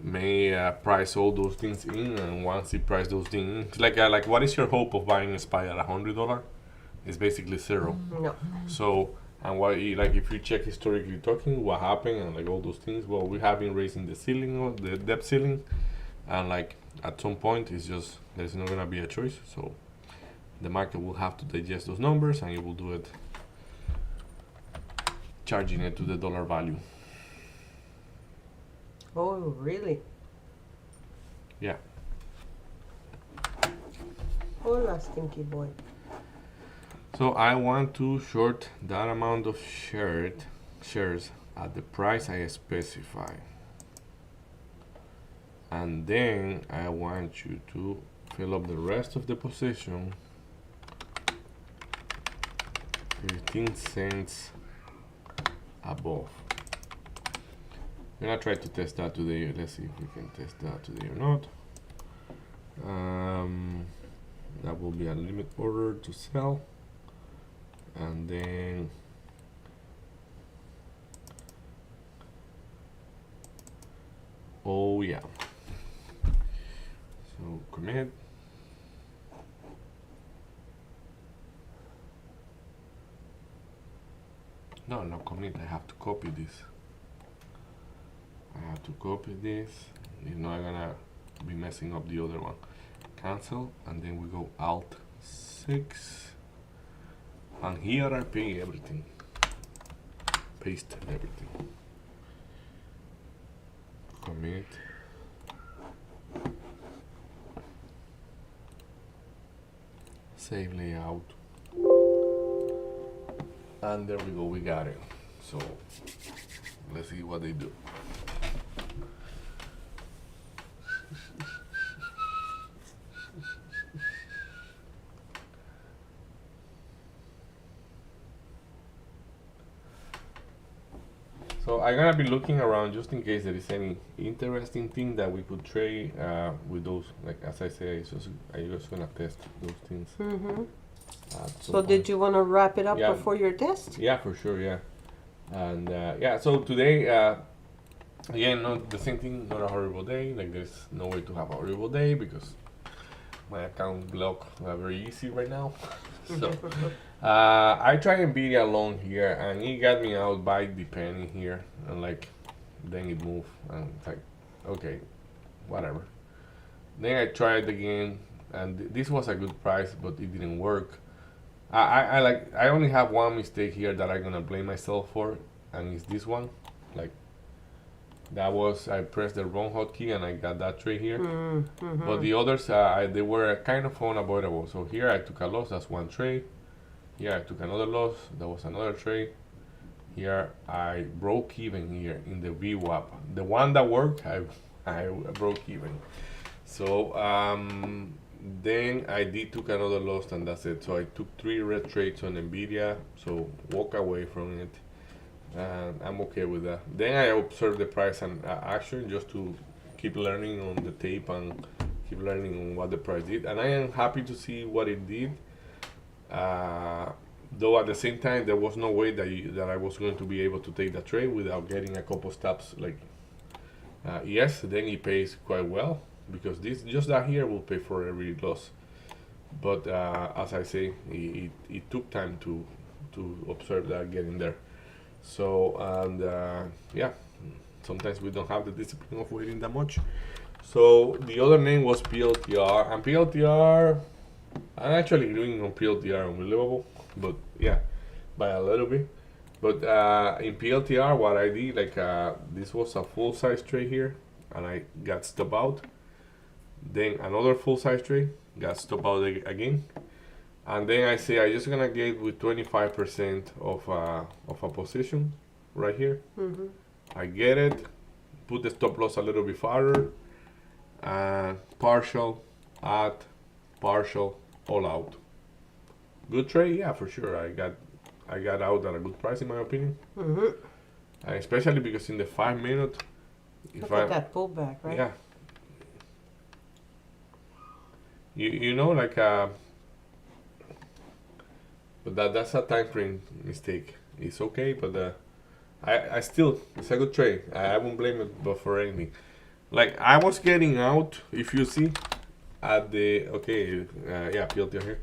may price all those things in, and once it price those things in, it's like what is your hope of buying a SPY at $100? It's basically zero. No. So, and what like if you check historically talking, what happened and like all those things, well, we have been raising the ceiling, or the debt ceiling, and like at some point, it's just there's not gonna be a choice. So the market will have to digest those numbers, and it will do it charging it to the dollar value. Oh, really? Yeah. Hola, stinky boy. So I want to short that amount of shares at the price I specify. And then I want you to fill up the rest of the position 15 cents above. I'm gonna try to test that today. Let's see if we can test that today or not. That will be a limit order to sell, and then oh yeah, so commit. No, not commit. I have to copy this. I have to copy this. If not, I'm gonna be messing up the other one. Cancel, and then we go Alt 6, and here I pay everything. Paste everything. Commit. Save layout. And there we go, we got it. So let's see what they do. So I'm gonna be looking around just in case there is any interesting thing that we could trade with those. Like as I say, I'm just gonna test those things. So did you want to wrap it up Yeah. before your test? Yeah, for sure. Yeah, and yeah. So today, again, not the same thing. Not a horrible day. Like there's no way to have a horrible day because my account block very easy right now. So I try Nvidia long here, and it got me out by the penny here, and like then it moved, and it's like okay, whatever. Then I tried again, and this was a good price, but it didn't work. I only have one mistake here that I'm gonna blame myself for, and it's this one. Like that was I pressed the wrong hotkey and I got that trade here. But the others they were kind of unavoidable. So here I took a loss. That's one trade. Here I took another loss. That was another trade. Here I broke even here in the VWAP. The one that worked, I broke even. So then I took another loss, and that's it. So I took 3 red trades on Nvidia. So walk away from it, and I'm okay with that. Then I observe the price and action just to keep learning on the tape and keep learning on what the price did. And I am happy to see what it did. Though at the same time there was no way that I was going to be able to take the trade without getting a couple stops. Like yes, then it pays quite well, because this just that here will pay for every loss. But as I say, it took time to observe that getting there. So and yeah, sometimes we don't have the discipline of waiting that much. So the other name was PLTR, and PLTR, I'm actually doing on PLTR unbelievable, but yeah, by a little bit. But in PLTR, what I did, like this was a full size trade here, and I got stopped out. Then another full size trade, got stopped out again, and then I say I just gonna get with 25% of a position right here. Mm-hmm. I get it, put the stop loss a little bit farther, partial, add, partial, all out. Good trade, yeah, for sure. I got out at a good price in my opinion, Mm-hmm. and especially because in the 5 minute, if Look I at that pullback, right? yeah, you know like but that's a time frame mistake. It's okay, but I still it's a good trade. I won't blame it but for anything. Like I was getting out, if you see, at the yeah, PLT here.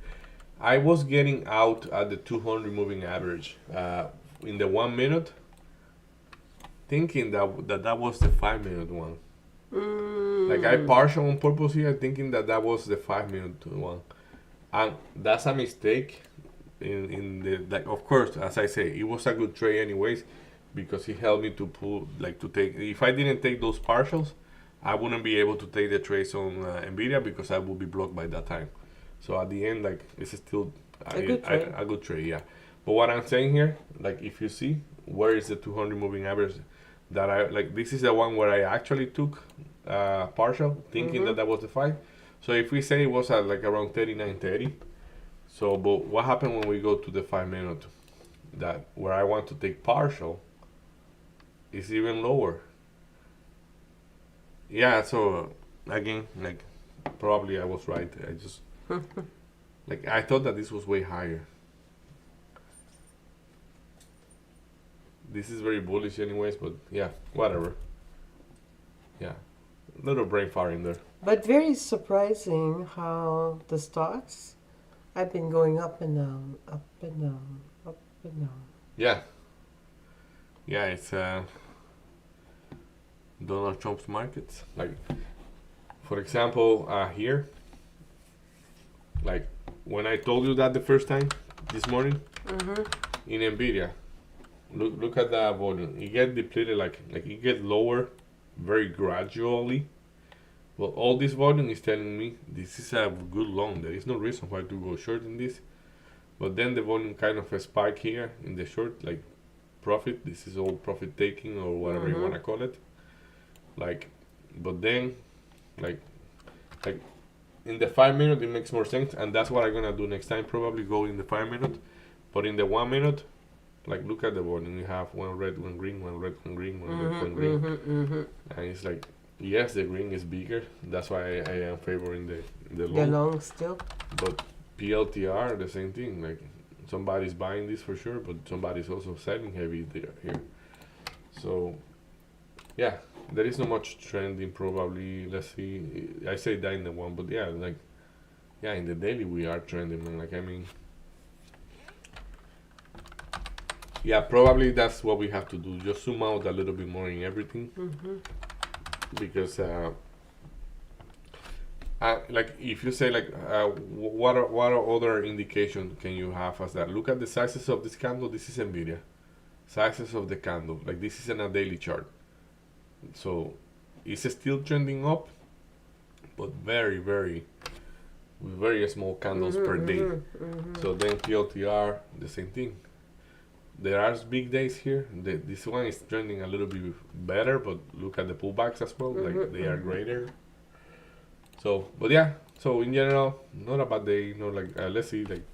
I was getting out at the 200 moving average in the 1 minute, thinking that was the 5 minute one. Like I partial on purpose here, thinking that was the 5 minute one, and that's a mistake. In the like, of course, as I say, it was a good trade anyways, because it helped me to pull to take. If I didn't take those partials, I wouldn't be able to take the trades on Nvidia because I would be blocked by that time. So at the end, like it's still A good trade. yeah. But what I'm saying here, like if you see where is the 200 moving average, that I like this is the one where I actually took partial, thinking that was the 5. So if we say it was at like around 39.30, so but what happened when we go to the 5 minute, that where I want to take partial is even lower. Yeah, so again, like probably I was right. I just like I thought that this was way higher. This is very bullish anyways, but yeah, whatever. Yeah, little brain fart in there. But very surprising how the stocks have been going up and down, up and down, up and down. Yeah. Yeah, it's Donald Trump's markets. Like, for example, here, like when I told you that the first time this morning in Nvidia, look at that volume. It get depleted like it get lower very gradually. Well, all this volume is telling me this is a good long. There is no reason why to go short in this. But then the volume kind of a spike here in the short, like profit. This is all profit taking or whatever you want to call it. Like, but then, like in the 5 minute, it makes more sense, and that's what I'm gonna do next time. Probably go in the 5 minute, but in the 1 minute, like look at the volume. You have one red, one green, one red, one green, one red, one green, and it's like. Yes, the green is bigger. That's why I am favoring the long. The long still. But PLTR, the same thing. Like somebody's buying this for sure, but somebody's also selling heavy there here. So yeah, there is not much trending probably. Let's see. I say that in the one, but yeah, like yeah, in the daily we are trending. Man. Like I mean, yeah, probably that's what we have to do. Just zoom out a little bit more in everything. Because like if you say like what are other indications can you have as that? Look at the sizes of this candle. This is Nvidia sizes of the candle. Like this is in a daily chart, so it's still trending up, but very small candles per day. So then PLTR, the same thing. There are big days here. This one is trending a little bit better, but look at the pullbacks as well. Like they are greater. So, but yeah. So in general, not a bad day. Not like let's see, like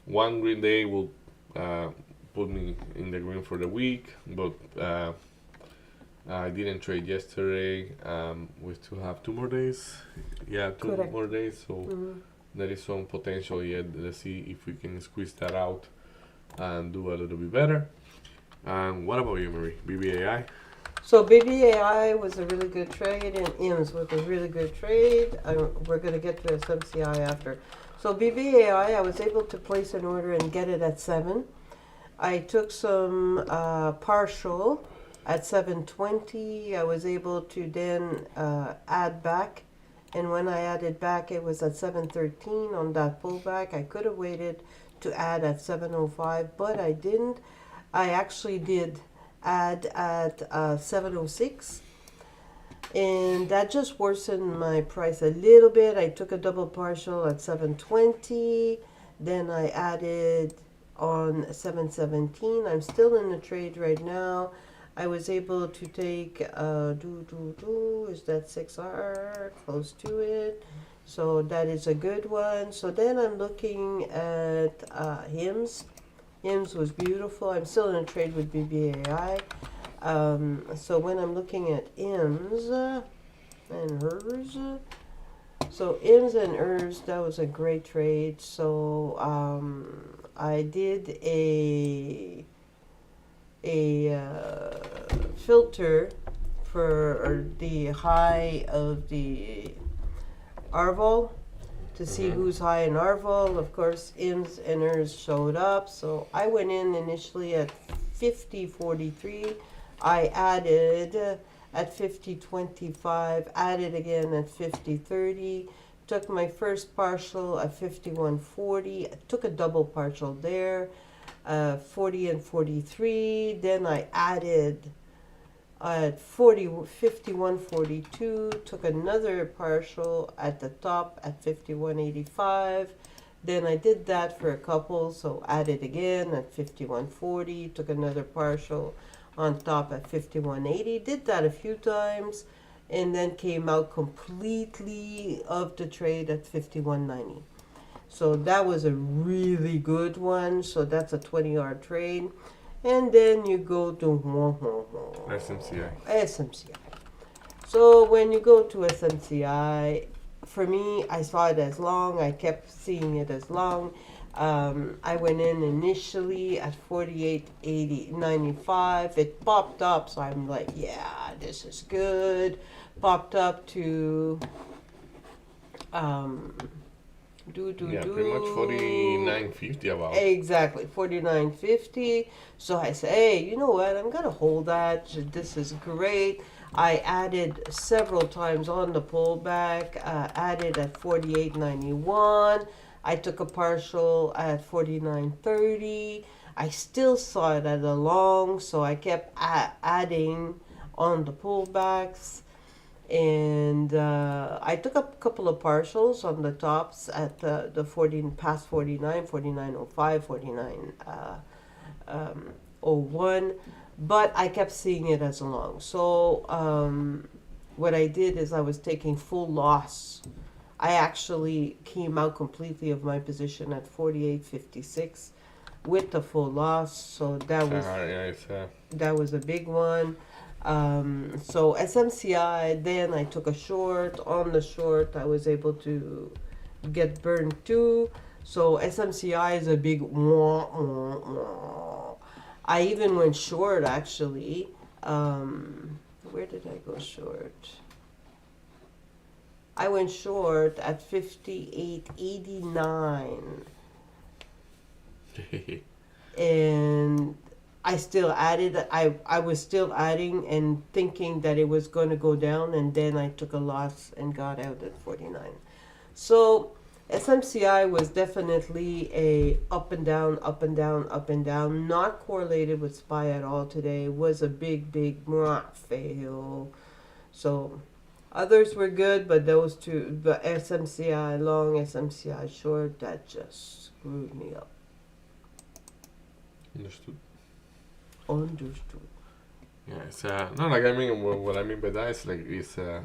one green day will put me in the green for the week. But I didn't trade yesterday. We still have 2 more days. Yeah, two Correct. more days. So there is some potential yet. Let's see if we can squeeze that out and do a little bit better. And what about you, Marie? BBAI? So BBAI was a really good trade, and IMS was a really good trade. We're going to get to SMCI after. So BBAI, I was able to place an order and get it at 7. I took some partial at 7.20. I was able to then add back, and when I added back, it was at 7.13 on that pullback. I could have waited to add at 7.05, but I didn't. I actually did add at 706, and that just worsened my price a little bit. I took a double partial at 720, then I added on 717. I'm still in the trade right now. I was able to take is that 6R, close to it. So that is a good one. So then I'm looking at hymns. Hymns was beautiful. I'm still in a trade with BBAI. So when I'm looking at IMS and hers, so IMS and hers, that was a great trade. So I did a filter for the high of the Arval to see who's high in Arval. Of course, IMS and hers showed up. So I went in initially at 50.43. I added at 50.25, added again at 50.30, took my first partial at 51.40, took a double partial there, 40 and 43, then I added at 51.42, took another partial at the top at 51.85, then I did that for a couple, so added again at 51.40, took another partial on top at 51.80, did that a few times, and then came out completely of the trade at 51.90. So that was a really good one. So that's a 20-yard trade. And then you go to SMCI. SMCI. So when you go to SMCI, for me, I saw it as long. I kept seeing it as long. I went in initially at 48.95. It popped up, so I'm like, yeah, this is good. Popped up to Yeah, pretty much 49.50 about. Exactly, 49.50. So I say, hey, you know what? I'm gonna hold that. This is great. I added several times on the pullback. Added at 48.91. I took a partial at 49.30. I still saw it at a long, so I kept adding on the pullbacks. And I took a couple of partials on the tops at the 40 past 49, 49.05, 49.01, but I kept seeing it as a long. So what I did is I was taking full loss. I actually came out completely of my position at 48.56 with the full loss. So that was a big one. So SMCI, then I took a short. On the short, I was able to get burned too. So SMCI is a big I even went short actually. Where did I go short? I went short at 58.89. And I still added, I was still adding and thinking that it was going to go down, and then I took a loss and got out at 49. So SMCI was definitely a up and down, up and down, up and down, not correlated with SPY at all today. It was a big fail. So others were good, but those two, the SMCI long, SMCI short, that just screwed me up. Understood. Yeah, it's no, like I mean, what I mean by that is like it's a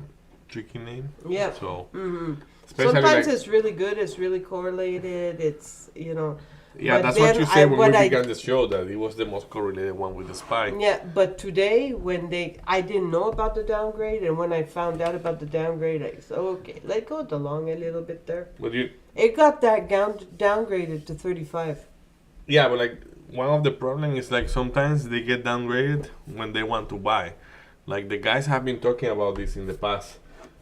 tricky name. Yeah. So Sometimes like, it's really good. It's really correlated. It's yeah, but that's what you then said when we began the show, that it was the most correlated one with the SPY. Yeah, but today when I didn't know about the downgrade, and when I found out about the downgrade, I said, okay, let go the long a little bit there. But it got that downgraded to 35. Yeah, but like one of the problems is like sometimes they get downgraded when they want to buy. Like the guys have been talking about this in the past.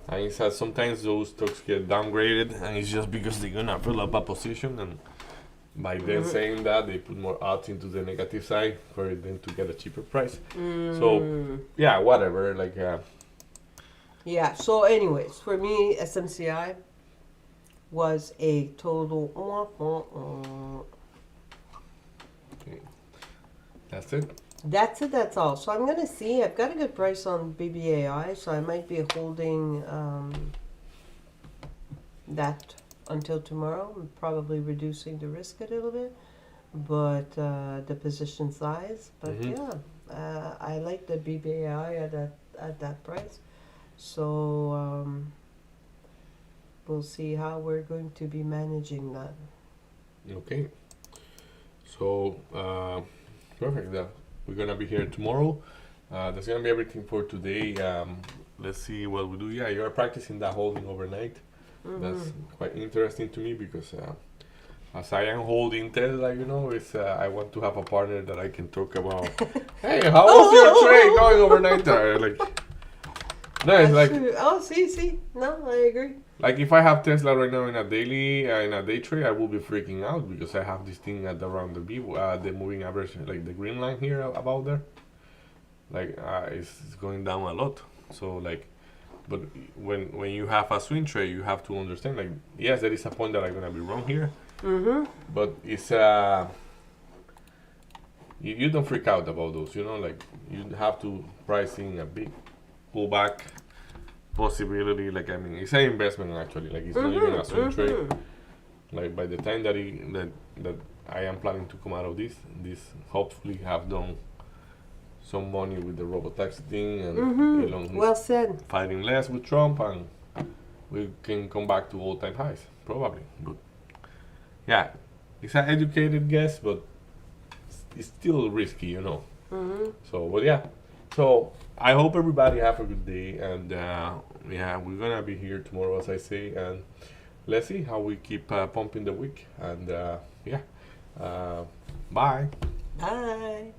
And he said sometimes those stocks get downgraded, and it's just because they're gonna fill up a position, and by them saying that, they put more odds into the negative side for them to get a cheaper price. So yeah, whatever. Like yeah. So, anyways, for me, SMCI was a total. okay. That's it. That's it. That's all. So I'm gonna see. I've got a good price on BBAI, so I might be holding that until tomorrow. Probably reducing the risk a little bit, but the position size. But Mhm. yeah, I like the BBAI at that price. So we'll see how we're going to be managing that. Okay. So perfect. We're gonna be here tomorrow. That's gonna be everything for today. Let's see what we do. Yeah, you're practicing that holding overnight. That's quite interesting to me because as I am holding Tesla, it's I want to have a partner that I can talk about. Hey, how was your trade going overnight? No, it's like Oh, see. No, I agree. if I have Tesla right now in a daily in a day trade, I will be freaking out because I have this thing at around the moving average, like the green line here about there. Like it's going down a lot. So like, but when you have a swing trade, you have to understand like yes, there is a point that I'm gonna be wrong here, but it's you don't freak out about those. Like you have to price in a big pullback possibility. Like I mean, it's an investment actually. Like it's not even a swing trade. Like by the time that I am planning to come out of this hopefully have done some money with the robotaxi thing and Elon Well said. fighting less with Trump and we can come back to all-time highs probably. But yeah, it's an educated guess, but it's still risky. So, but yeah. So I hope everybody have a good day, and yeah, we're gonna be here tomorrow, as I say, and let's see how we keep pumping the week. And yeah, bye. Bye.